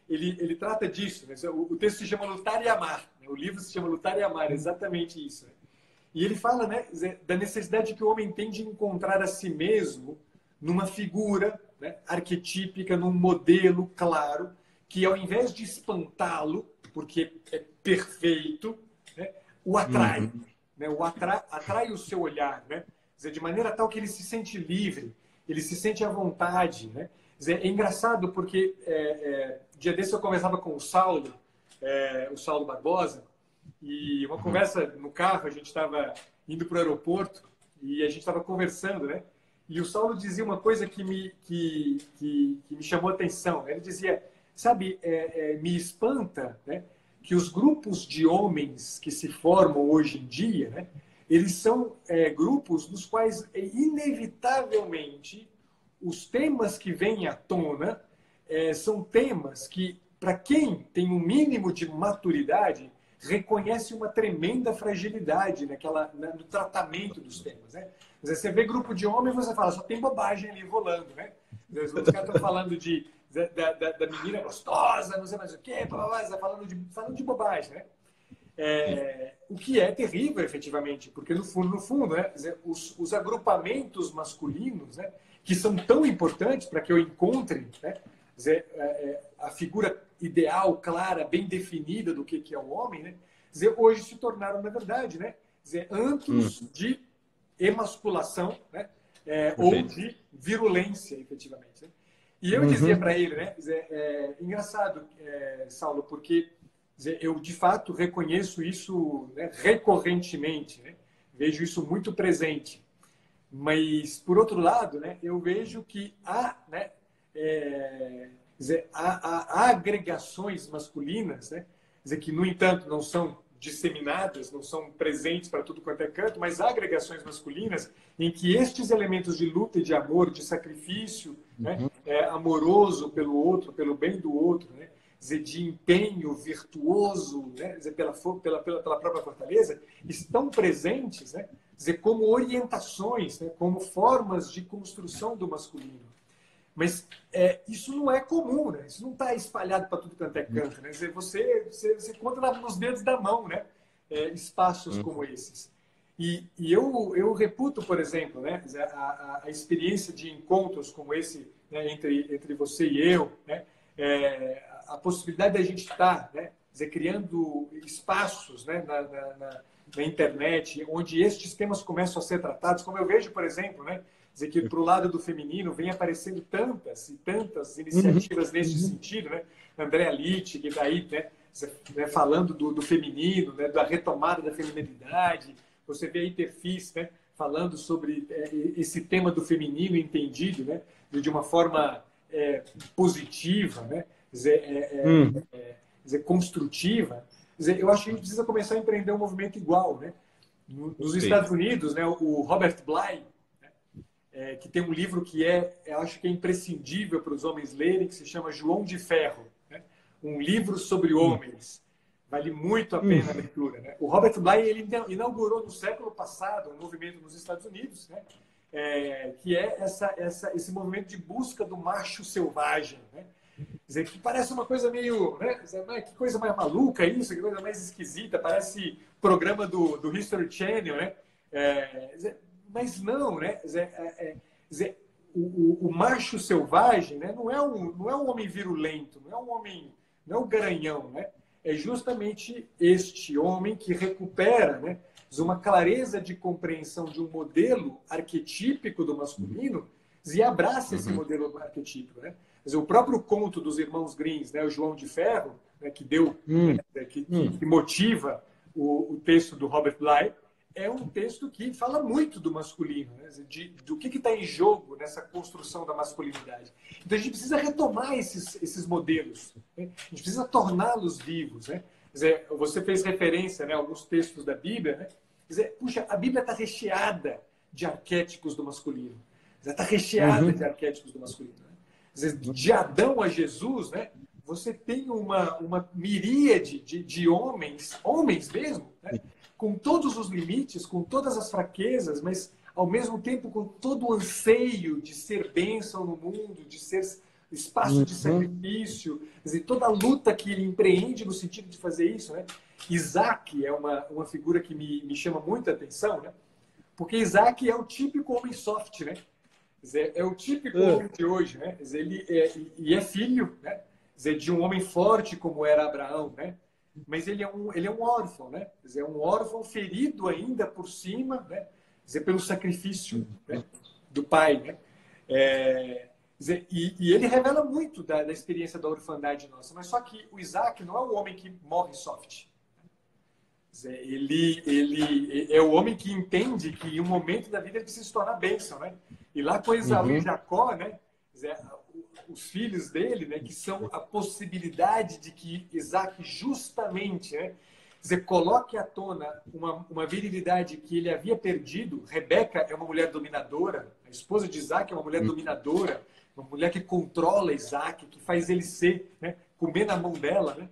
ele trata disso. Né? O texto se chama Lutar e Amar. Né? O livro se chama Lutar e Amar, exatamente isso. Né? E ele fala, né, da necessidade que o homem tem de encontrar a si mesmo numa figura, né, arquetípica, num modelo claro, que ao invés de espantá-lo, porque é perfeito, né, o atrai. Né? Atrai o seu olhar, né? Quer dizer, de maneira tal que ele se sente livre, ele se sente à vontade, né? Quer dizer, é engraçado porque dia desse eu conversava com o Saulo Barbosa, e uma conversa no carro, a gente estava indo para o aeroporto e a gente estava conversando, né? E o Saulo dizia uma coisa que me chamou a atenção. Né? Ele dizia, sabe, me espanta, né, que os grupos de homens que se formam hoje em dia, né, eles são grupos nos quais, inevitavelmente, os temas que vêm à tona são temas que, para quem tem um mínimo de maturidade, reconhece uma tremenda fragilidade no tratamento dos temas. Né? Você vê grupo de homens, você fala, só tem bobagem ali rolando. Né? Os caras estão falando da menina gostosa, não sei mais o quê, falando de bobagem. Né? O que é terrível, efetivamente, porque no fundo, né, os agrupamentos masculinos, né, que são tão importantes para que eu encontre, né, a figura ideal, clara, bem definida do que é o homem, né, hoje se tornaram, na verdade, né, antros de emasculação, né, ou de virulência, efetivamente. Né? E eu dizia para ele, né, engraçado, Saulo, porque eu, de fato, reconheço isso, né, recorrentemente, né? Vejo isso muito presente. Mas, por outro lado, né, eu vejo que há, né, há agregações masculinas, né, que, no entanto, não são disseminadas, não são presentes para tudo quanto é canto, mas há agregações masculinas em que estes elementos de luta e de amor, de sacrifício, né, amoroso pelo outro, pelo bem do outro, né, de empenho virtuoso, né, pela própria fortaleza, estão presentes, né, como orientações, né, como formas de construção do masculino. Mas isso não é comum, né? Isso não está espalhado para tudo quanto é canto. Né? Você conta nos dedos da mão, né? Espaços como esses. E eu reputo, por exemplo, né, a experiência de encontros como esse, né, entre você e eu, né, a possibilidade da gente estar, né, criando espaços, né, na internet, onde estes temas começam a ser tratados, como eu vejo, por exemplo, né, que para o lado do feminino vem aparecendo tantas e tantas iniciativas nesse sentido, né? Andréa Litt, que está aí, né, falando do feminino, né, da retomada da feminilidade. Você vê aí perfis, né, falando sobre esse tema do feminino entendido, né, de uma forma positiva, né? dizer, Hum, dizer, construtiva, dizer, eu acho que a gente precisa começar a empreender um movimento igual, né? Nos Estados perfeito. Unidos, né, o Robert Bly, que tem um livro que eu acho que é imprescindível para os homens lerem, que se chama João de Ferro, né? Um livro sobre Hum, homens. Vale muito a hum, pena a leitura. Né? O Robert Bly ele inaugurou no século passado um movimento nos Estados Unidos, né? Que é esse movimento de busca do macho selvagem. Né? Quer dizer, que parece uma coisa meio. Né? Que coisa mais maluca isso, que coisa mais esquisita, parece programa do History Channel, né? Mas não, né? O macho selvagem, né? Não é um homem virulento, não é um homem, não é um garanhão, né? É justamente este homem que recupera, né, uma clareza de compreensão de um modelo arquetípico do masculino e abraça esse uhum, modelo arquetípico, né? Quer dizer, o próprio conto dos irmãos Grimm, né, o João de Ferro, né, que deu, hum, que motiva o texto do Robert Bly, é um texto que fala muito do masculino, né? Do que está em jogo nessa construção da masculinidade. Então a gente precisa retomar esses modelos, né? A gente precisa torná-los vivos. Né? Quer dizer, você fez referência, né, a alguns textos da Bíblia. Né? Quer dizer, puxa, a Bíblia está recheada de arquétipos do masculino. Está recheada de uhum, arquétipos do masculino. Né? Quer dizer, de Adão a Jesus, né, você tem uma miríade de homens mesmo, né, com todos os limites, com todas as fraquezas, mas ao mesmo tempo com todo o anseio de ser bênção no mundo, de ser espaço de uhum, sacrifício, quer dizer, toda a luta que ele empreende no sentido de fazer isso. Né? Isaac é uma figura que me chama muita atenção, né? Porque Isaac é o típico homem soft, né? Quer dizer, é o típico homem de hoje, né? Quer dizer, ele é filho, né? Quer dizer, de um homem forte como era Abraão, né? Mas ele é um órfão, né? Quer dizer, é um órfão ferido ainda por cima, né? Quer dizer, pelo sacrifício, né, do pai, né? Quer dizer, e ele revela muito da experiência da orfandade nossa. Mas só que o Isaac não é um homem que morre soft. Ele é o homem que entende que em um momento da vida ele precisa se tornar bênção, né? E lá com Esaú e uhum, Jacó, né? Os filhos dele, né? Que são a possibilidade de que Isaac justamente, né? Coloque à tona uma virilidade que ele havia perdido. Rebeca é uma mulher dominadora, a esposa de Isaac é uma mulher uhum, dominadora, uma mulher que controla Isaac, que faz ele ser, né? Comer na mão dela, né?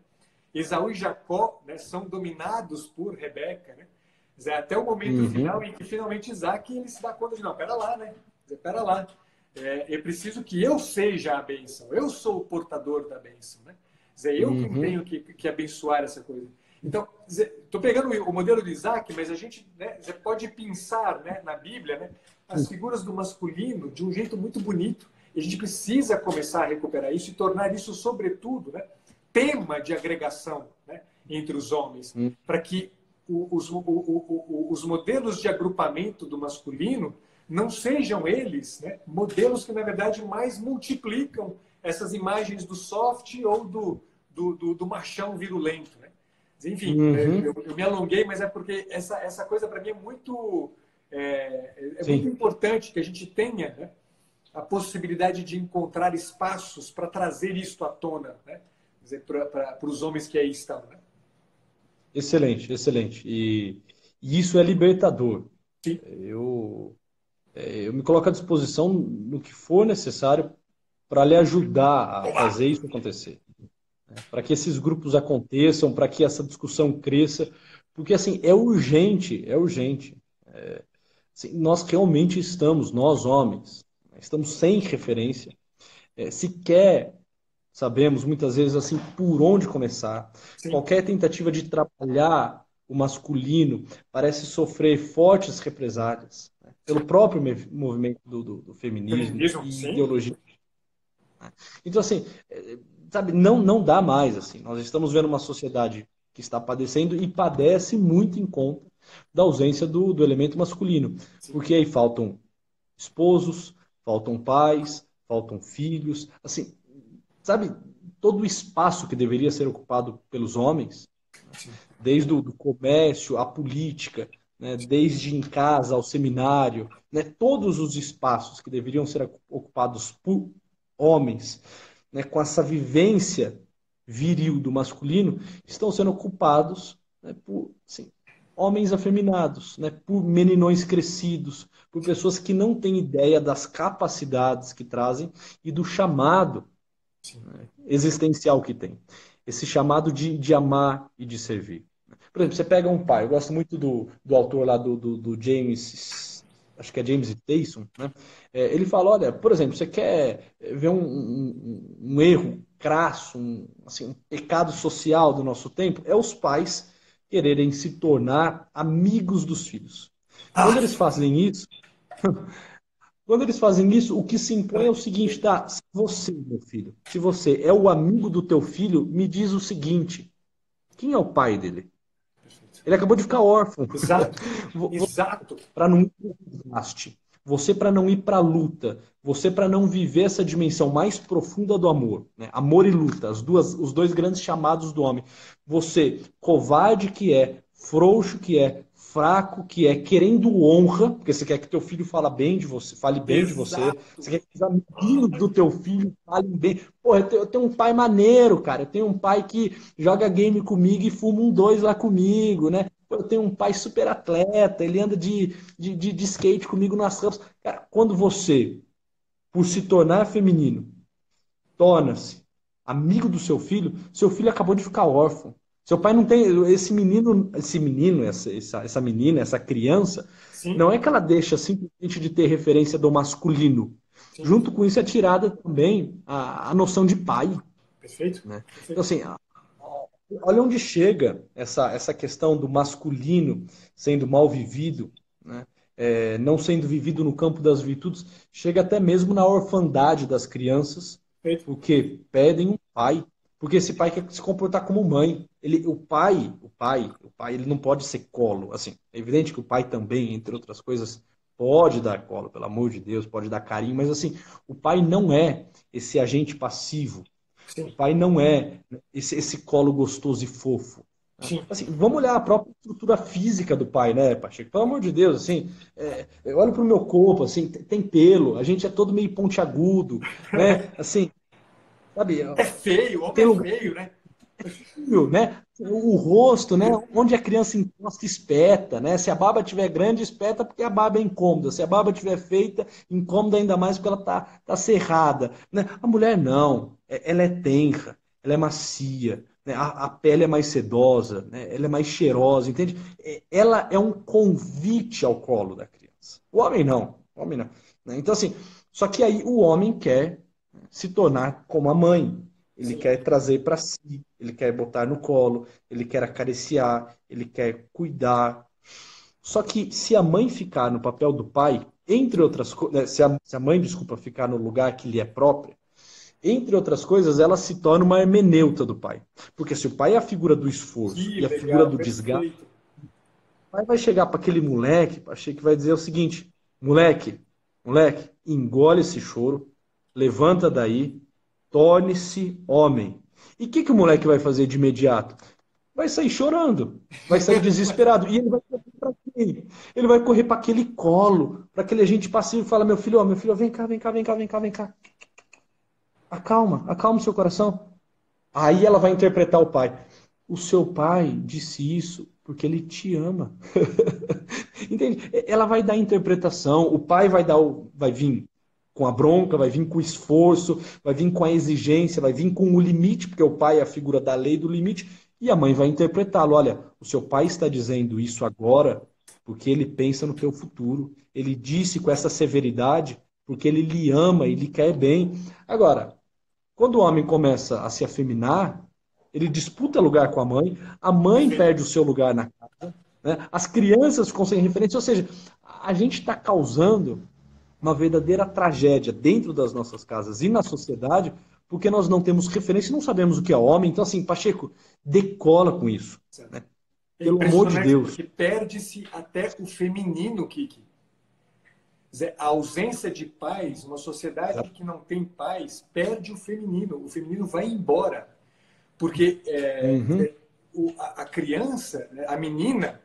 Esaú e Jacó, né, são dominados por Rebeca, né? Até o momento final uhum, em que finalmente Isaac ele se dá conta de não, pera lá, né? Pera lá, é preciso que eu seja a bênção, eu sou o portador da bênção, né? Eu quem uhum, tenho que abençoar essa coisa. Então, estou pegando o modelo de Isaac, mas a gente, né, pode pensar, né, na Bíblia, né, as figuras do masculino de um jeito muito bonito. E a gente precisa começar a recuperar isso e tornar isso, sobretudo, né, tema de agregação, né, entre os homens, uhum, para que os modelos de agrupamento do masculino não sejam eles, né, modelos que, na verdade, mais multiplicam essas imagens do soft ou do machão virulento. Né? Enfim, uhum, eu me alonguei, mas é porque essa coisa, para mim, é muito sim. importante que a gente tenha, né, a possibilidade de encontrar espaços para trazer isto à tona, né? Para os homens que aí estão. Né? Excelente, excelente. E isso é libertador. Sim. Eu, eu me coloco à disposição no que for necessário para lhe ajudar a fazer isso acontecer, né? Para que esses grupos aconteçam, para que essa discussão cresça, porque assim é urgente, é urgente. Assim, nós realmente estamos, nós homens, né, estamos sem referência, sequer sabemos muitas vezes assim por onde começar. Sim. Qualquer tentativa de trabalhar o masculino parece sofrer fortes represálias, né, pelo Sim. próprio movimento do feminismo Feminismo, e sim. ideologia. Então, assim, sabe, não dá mais, assim. Nós estamos vendo uma sociedade que está padecendo e padece muito em conta da ausência do elemento masculino. Sim. Porque aí faltam esposos, faltam pais, faltam filhos, assim, sabe, todo o espaço que deveria ser ocupado pelos homens, Sim. desde o do comércio à política, né, desde em casa ao seminário, né, todos os espaços que deveriam ser ocupados por homens, né, com essa vivência viril do masculino, estão sendo ocupados, né, por assim, homens afeminados, né, por meninões crescidos, por pessoas que não têm ideia das capacidades que trazem e do chamado Sim. existencial que tem. Esse chamado de amar e de servir. Por exemplo, você pega um pai, eu gosto muito do autor lá do James, acho que é James Tyson, né? Ele fala, olha, por exemplo, você quer ver um erro crasso, assim, um pecado social do nosso tempo, é os pais quererem se tornar amigos dos filhos. Ah, Quando eles fazem isso, quando eles fazem isso, o que se impõe é o seguinte, tá? Se você, meu filho, se você é o amigo do teu filho, me diz o seguinte, quem é o pai dele? perfeito. Ele acabou de ficar órfão. Exato, exato. Para não ir para o desgaste, você para não ir para a luta, você para não viver essa dimensão mais profunda do amor, né? Amor e luta, os dois grandes chamados do homem. Você, covarde que é, frouxo que é, fraco que é, querendo honra, porque você quer que teu filho fale bem de você, Exato. você quer que os amiguinhos do teu filho falem bem. Pô, eu tenho um pai maneiro, cara. Eu tenho um pai que joga game comigo e fuma um dois lá comigo, né? Eu tenho um pai super atleta, ele anda de skate comigo nas rampas. Cara, quando você, por se tornar feminino, torna-se amigo do seu filho acabou de ficar órfão. Seu pai não tem. Esse menino, essa menina, essa criança, Sim, não é que ela deixa simplesmente de ter referência do masculino. sim. Junto com isso é tirada também a noção de pai. Perfeito, Né? Então, perfeito. assim, olha onde chega essa questão do masculino sendo mal vivido, né? Não sendo vivido no campo das virtudes, chega até mesmo na orfandade das crianças, Perfeito. porque pedem um pai, porque esse pai quer se comportar como mãe. O pai, ele não pode ser colo. Assim, é evidente que o pai também, entre outras coisas, pode dar colo, pelo amor de Deus, pode dar carinho, mas assim, o pai não é esse agente passivo. O Sim, pai não é esse colo gostoso e fofo. sim. Assim, vamos olhar a própria estrutura física do pai, né, Pacheco? Pelo amor de Deus, assim, eu olho pro meu corpo, assim, tem pelo, a gente é todo meio pontiagudo, né? Assim, sabe, É feio, o homem tem é lugar, feio, né? né? O rosto, né? Onde a criança encosta, espeta, né? Se a barba tiver grande, espeta porque a barba é incômoda. Se a barba tiver feita, incômoda ainda mais porque ela tá cerrada, né? A mulher não, ela é tenra, ela é macia, né? A pele é mais sedosa, né? Ela é mais cheirosa, entende? Ela é um convite ao colo da criança. O homem não. Né? Então assim, só que aí o homem quer se tornar como a mãe. Ele Sim, quer trazer para si, ele quer botar no colo, ele quer acariciar, ele quer cuidar. Só que se a mãe ficar no papel do pai, entre sim. outras coisas, se a mãe, desculpa, ficar no lugar que lhe é próprio, entre outras coisas, ela se torna uma hermeneuta do pai. Porque se o pai é a figura do esforço Que e a figura legal, do desgaste, perfeito. o pai vai chegar para aquele moleque, achei que vai dizer o seguinte: moleque, moleque, engole esse choro, levanta daí, torne-se homem. E o que o moleque vai fazer de imediato? Vai sair chorando, vai sair desesperado. E ele vai correr para quem? Ele vai correr para aquele colo, para aquele agente passivo e fala: meu filho, vem cá, vem cá, vem cá, vem cá, vem cá. Acalma, acalma o seu coração. Aí ela vai interpretar o pai. O seu pai disse isso porque ele te ama. Entende? Ela vai dar interpretação, o pai vai vir com a bronca, vai vir com o esforço, vai vir com a exigência, vai vir com o limite, porque o pai é a figura da lei do limite, e a mãe vai interpretá-lo. Olha, o seu pai está dizendo isso agora porque ele pensa no teu futuro. Ele disse com essa severidade porque ele lhe ama e lhe quer bem. Agora, quando o homem começa a se afeminar, ele disputa lugar com a mãe Perfeito. perde o seu lugar na casa, né? As crianças ficam sem referência, ou seja, a gente está causando uma verdadeira tragédia dentro das nossas casas e na sociedade, porque nós não temos referência e não sabemos o que é homem. Então, assim, Pacheco, decola com isso. Certo. Né? É Pelo amor de impressionante Deus. porque perde-se até o feminino, Kiki. Quer dizer, a ausência de pais, uma sociedade que não tem pais, perde o feminino. O feminino vai embora. Porque Uhum. a criança, né, a menina,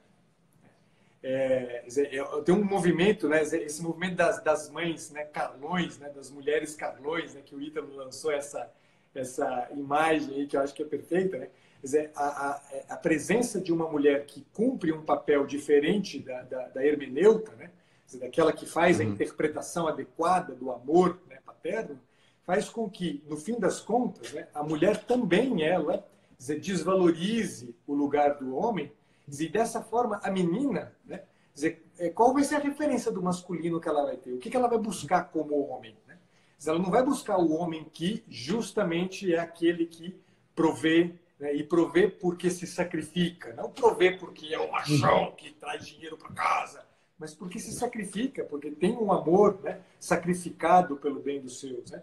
tem um movimento, né, esse movimento das mães, né, Carlões, né, das mulheres Carlões, né, que o Ítalo lançou essa imagem aí que eu acho que é perfeita, né? Quer dizer, a presença de uma mulher que cumpre um papel diferente da hermeneuta, né? Quer dizer, daquela que faz a interpretação adequada do amor, né, paterno, faz com que, no fim das contas, né, a mulher também, ela, quer dizer, desvalorize o lugar do homem, quer dizer, e dessa forma a menina, né, quer dizer, qual vai ser a referência do masculino que ela vai ter? O que ela vai buscar como homem? Né? Ela não vai buscar o homem que justamente é aquele que provê, né, e provê porque se sacrifica. Não provê porque é o machão que traz dinheiro para casa, mas porque se sacrifica, porque tem um amor, né, sacrificado pelo bem dos seus. Né?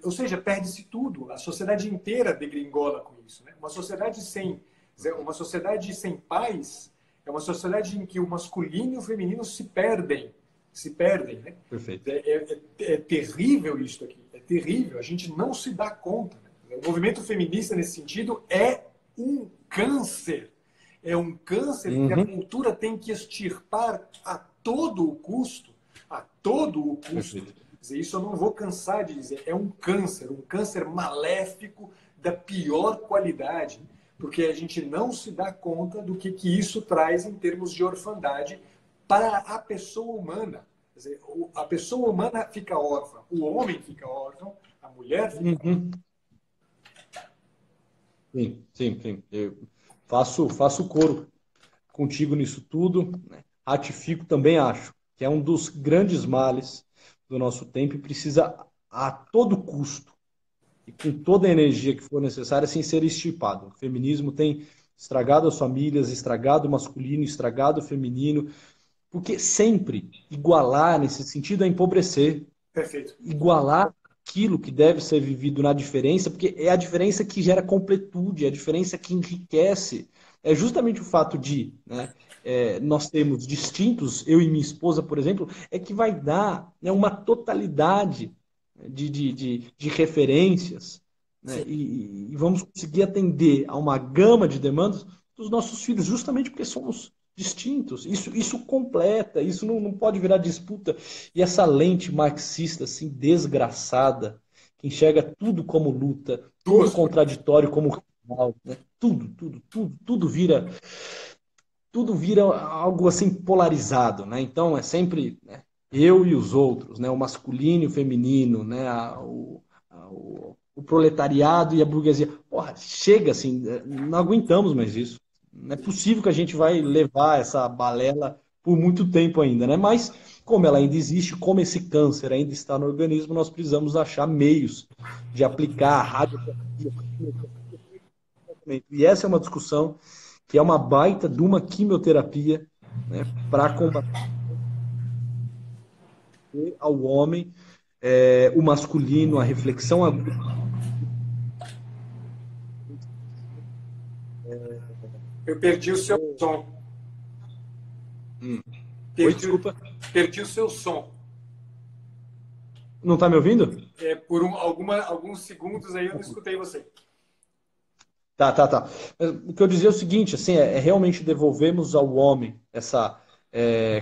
Ou seja, perde-se tudo. A sociedade inteira degringola com isso. Né? Uma sociedade sem paz é uma sociedade em que o masculino e o feminino se perdem. Se perdem. Né? Perfeito. É terrível isso aqui. É terrível. A gente não se dá conta. Né? O movimento feminista, nesse sentido, é um câncer. É um câncer que a cultura tem que extirpar a todo o custo. A todo o custo. Isso eu não vou cansar de dizer. É um câncer maléfico da pior qualidade, porque a gente não se dá conta do que isso traz em termos de orfandade para a pessoa humana. Quer dizer, a pessoa humana fica órfã, o homem fica órfão, a mulher fica órfã. Sim. Eu faço coro contigo nisso tudo. Né? Ratifico, também acho que é um dos grandes males do nosso tempo e precisa, a todo custo, e com toda a energia que for necessária, sem ser extirpado. O feminismo tem estragado as famílias, estragado o masculino, estragado o feminino, porque sempre igualar nesse sentido é empobrecer. Perfeito. Igualar aquilo que deve ser vivido na diferença, porque é a diferença que gera completude, é a diferença que enriquece. É justamente o fato de, né, nós termos distintos, eu e minha esposa, por exemplo, é que vai dar, né, uma totalidade de referências, né, e vamos conseguir atender a uma gama de demandas dos nossos filhos, justamente porque somos distintos. Isso completa, isso não pode virar disputa. E essa lente marxista, assim, desgraçada, que enxerga tudo como luta, todo contraditório como rival, né? Tudo vira algo assim polarizado, né? Então é sempre, né, eu e os outros, né? O masculino e o feminino, né? O proletariado e a burguesia. Porra, chega assim, não aguentamos mais isso. Não é possível que a gente vai levar essa balela por muito tempo ainda, né? Mas como ela ainda existe, como esse câncer ainda está no organismo, nós precisamos achar meios de aplicar a radioterapia. E essa é uma discussão que é uma baita de uma quimioterapia, né, para combater ao homem, o masculino, a reflexão aguda. Eu perdi o seu som. Oi, desculpa. Perdi o seu som. Não está me ouvindo? Por alguns segundos aí eu não escutei você. Tá. O que eu dizia é o seguinte, assim, realmente devolvermos ao homem essa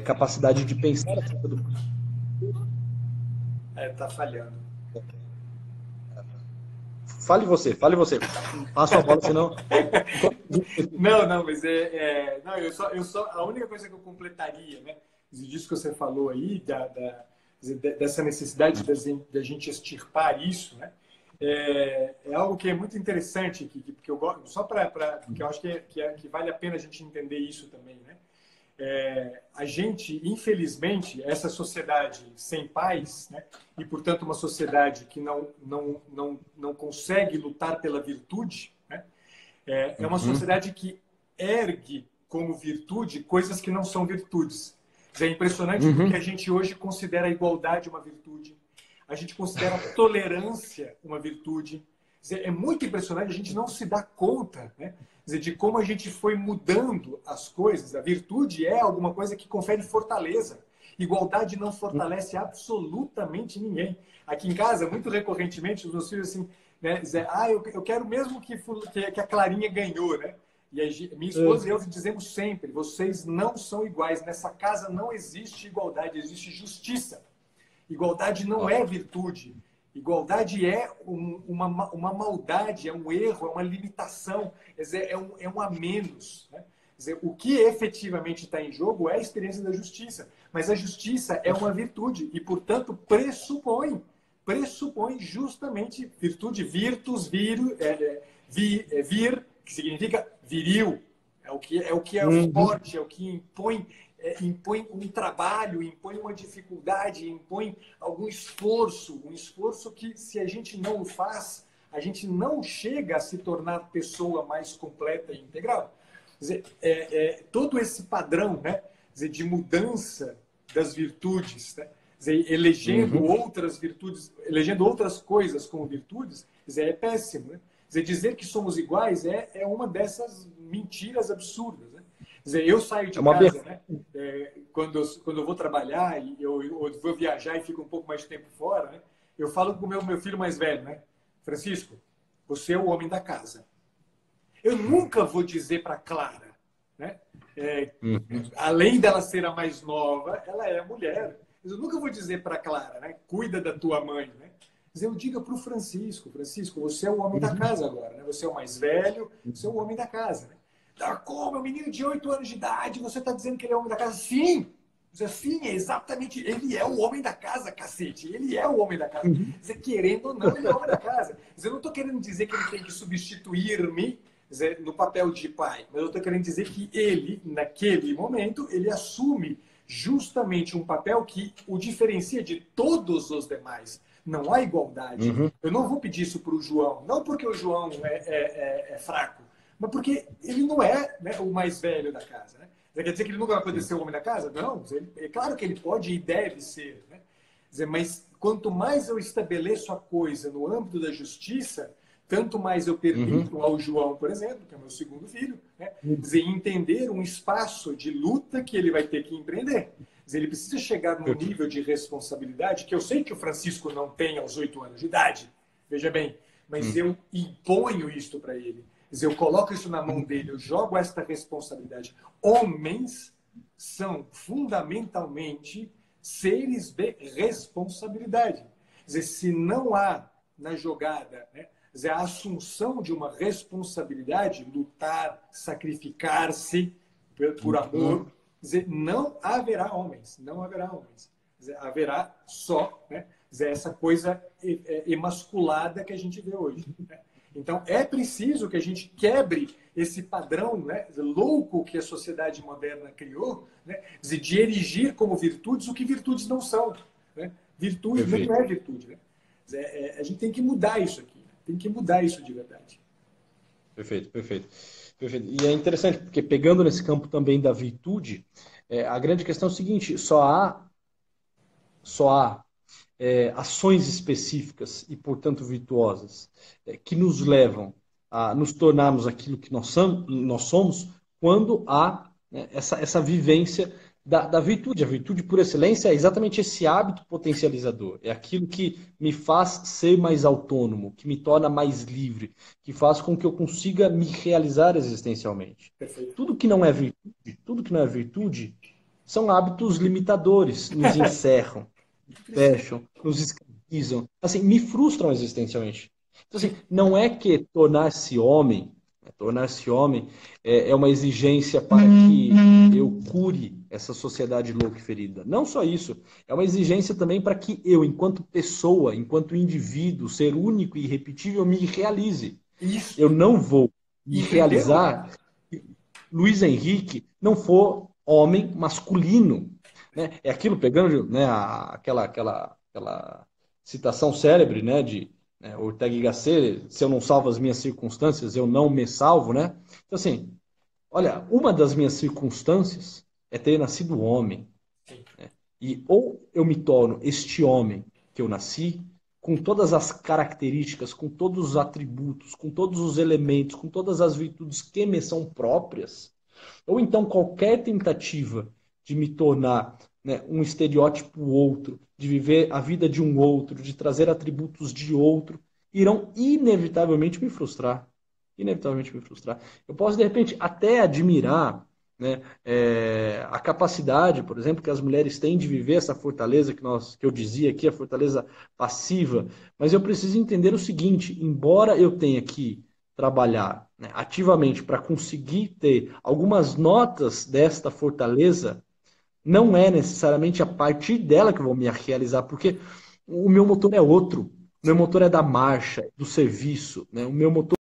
capacidade de pensar acerca do... Tá falhando. Fale você. Passa a bola, senão... Não, mas a única coisa que eu completaria, né, disso que você falou aí, dessa necessidade da gente extirpar isso, né, é algo que é muito interessante, que eu gosto, só porque eu acho que vale a pena a gente entender isso também, né? A gente, infelizmente, essa sociedade sem paz, né, e, portanto, uma sociedade que não consegue lutar pela virtude, né, é uma sociedade que ergue como virtude coisas que não são virtudes. É impressionante porque a gente hoje considera a igualdade uma virtude, a gente considera a tolerância uma virtude. É muito impressionante, a gente não se dá conta, né, de como a gente foi mudando as coisas. A virtude é alguma coisa que confere fortaleza. Igualdade não fortalece absolutamente ninguém. Aqui em casa, muito recorrentemente, os meus filhos assim, né, dizem, eu quero mesmo que a Clarinha ganhou, né? E minha esposa e eu dizemos sempre, vocês não são iguais. Nessa casa não existe igualdade, existe justiça. Igualdade não é virtude. Igualdade é uma maldade, é um erro, é uma limitação, quer dizer, é um a menos. Né? Quer dizer, o que efetivamente está em jogo é a experiência da justiça. Mas a justiça é uma virtude e, portanto, pressupõe justamente virtude, virtus, vir, que significa viril. É o que é forte, é o que impõe um trabalho, impõe uma dificuldade, impõe algum esforço, um esforço que, se a gente não o faz, a gente não chega a se tornar pessoa mais completa e integral. Quer dizer, todo esse padrão, né, quer dizer, de mudança das virtudes, né, quer dizer, elegendo outras virtudes, elegendo outras coisas como virtudes, quer dizer, é péssimo. Né? Quer dizer que somos iguais é uma dessas mentiras absurdas. Né? Quer dizer, eu saio de casa, né? Quando eu vou trabalhar e eu vou viajar e fico um pouco mais de tempo fora, né? Eu falo com o meu filho mais velho, né? Francisco, você é o homem da casa. Eu nunca vou dizer para Clara, né? Além dela ser a mais nova, ela é a mulher. Eu nunca vou dizer para Clara, né? Cuida da tua mãe, né? Mas eu digo para o Francisco, você é o homem da casa agora, né? Você é o mais velho, você é o homem da casa, né? Como? É um menino de 8 anos de idade, você está dizendo que ele é o homem da casa? Sim! Sim, é exatamente. Ele é o homem da casa, cacete. Ele é o homem da casa. Dizer, querendo ou não, ele é o homem da casa. Eu não estou querendo dizer que ele tem que substituir-me no papel de pai, mas eu estou querendo dizer que ele, naquele momento, ele assume justamente um papel que o diferencia de todos os demais. Não há igualdade. Eu não vou pedir isso para o João, não porque o João é fraco, mas porque ele não é, né, o mais velho da casa. Né? Quer dizer que ele nunca vai poder ser o homem da casa? Não, é claro que ele pode e deve ser. Né? Mas quanto mais eu estabeleço a coisa no âmbito da justiça, tanto mais eu permito ao João, por exemplo, que é meu segundo filho, né, entender um espaço de luta que ele vai ter que empreender. Ele precisa chegar num nível de responsabilidade que eu sei que o Francisco não tem aos 8 anos de idade, veja bem, mas eu imponho isso para ele. Eu coloco isso na mão dele, eu jogo esta responsabilidade. Homens são fundamentalmente seres de responsabilidade. Se não há na jogada, né, a assunção de uma responsabilidade, lutar, sacrificar-se por amor, não haverá homens, não haverá homens. Haverá só, né, essa coisa emasculada que a gente vê hoje. Né? Então, é preciso que a gente quebre esse padrão, né, louco que a sociedade moderna criou, né, de erigir como virtudes o que virtudes não são. Né? Virtude não é virtude. Né? A gente tem que mudar isso aqui. Tem que mudar isso de verdade. Perfeito. E é interessante, porque pegando nesse campo também da virtude, a grande questão é o seguinte, só há ações específicas e, portanto, virtuosas, que nos levam a nos tornarmos aquilo que nós somos quando há, né, essa vivência da virtude. A virtude, por excelência, é exatamente esse hábito potencializador. É aquilo que me faz ser mais autônomo, que me torna mais livre, que faz com que eu consiga me realizar existencialmente. Perfeito. Tudo que não é virtude, são hábitos limitadores, nos encerram, fecham, nos escravizam, assim, me frustram existencialmente. Então, assim, não é que tornar-se homem é uma exigência para que eu cure essa sociedade louca e ferida. Não só isso, é uma exigência também para que eu, enquanto pessoa, enquanto indivíduo, ser único e irrepetível, me realize. Isso. Eu não vou me realizar se Luiz Henrique não for homem masculino. Né? É aquilo, pegando, né, aquela citação célebre, né, de Ortega y Gasset, se eu não salvo as minhas circunstâncias, eu não me salvo, né? Então, assim, olha, uma das minhas circunstâncias é ter nascido homem. Né? E ou eu me torno este homem que eu nasci, com todas as características, com todos os atributos, com todos os elementos, com todas as virtudes que me são próprias, ou então qualquer tentativa de me tornar, né, um estereótipo outro, de viver a vida de um outro, de trazer atributos de outro, irão inevitavelmente me frustrar. Inevitavelmente me frustrar. Eu posso, de repente, até admirar né? A capacidade, por exemplo, que as mulheres têm de viver essa fortaleza que eu dizia aqui, a fortaleza passiva. Mas eu preciso entender o seguinte: embora eu tenha que trabalhar, né, ativamente para conseguir ter algumas notas desta fortaleza, não é necessariamente a partir dela que eu vou me realizar, porque o meu motor é outro. O meu motor é da marcha, do serviço, né? O meu motor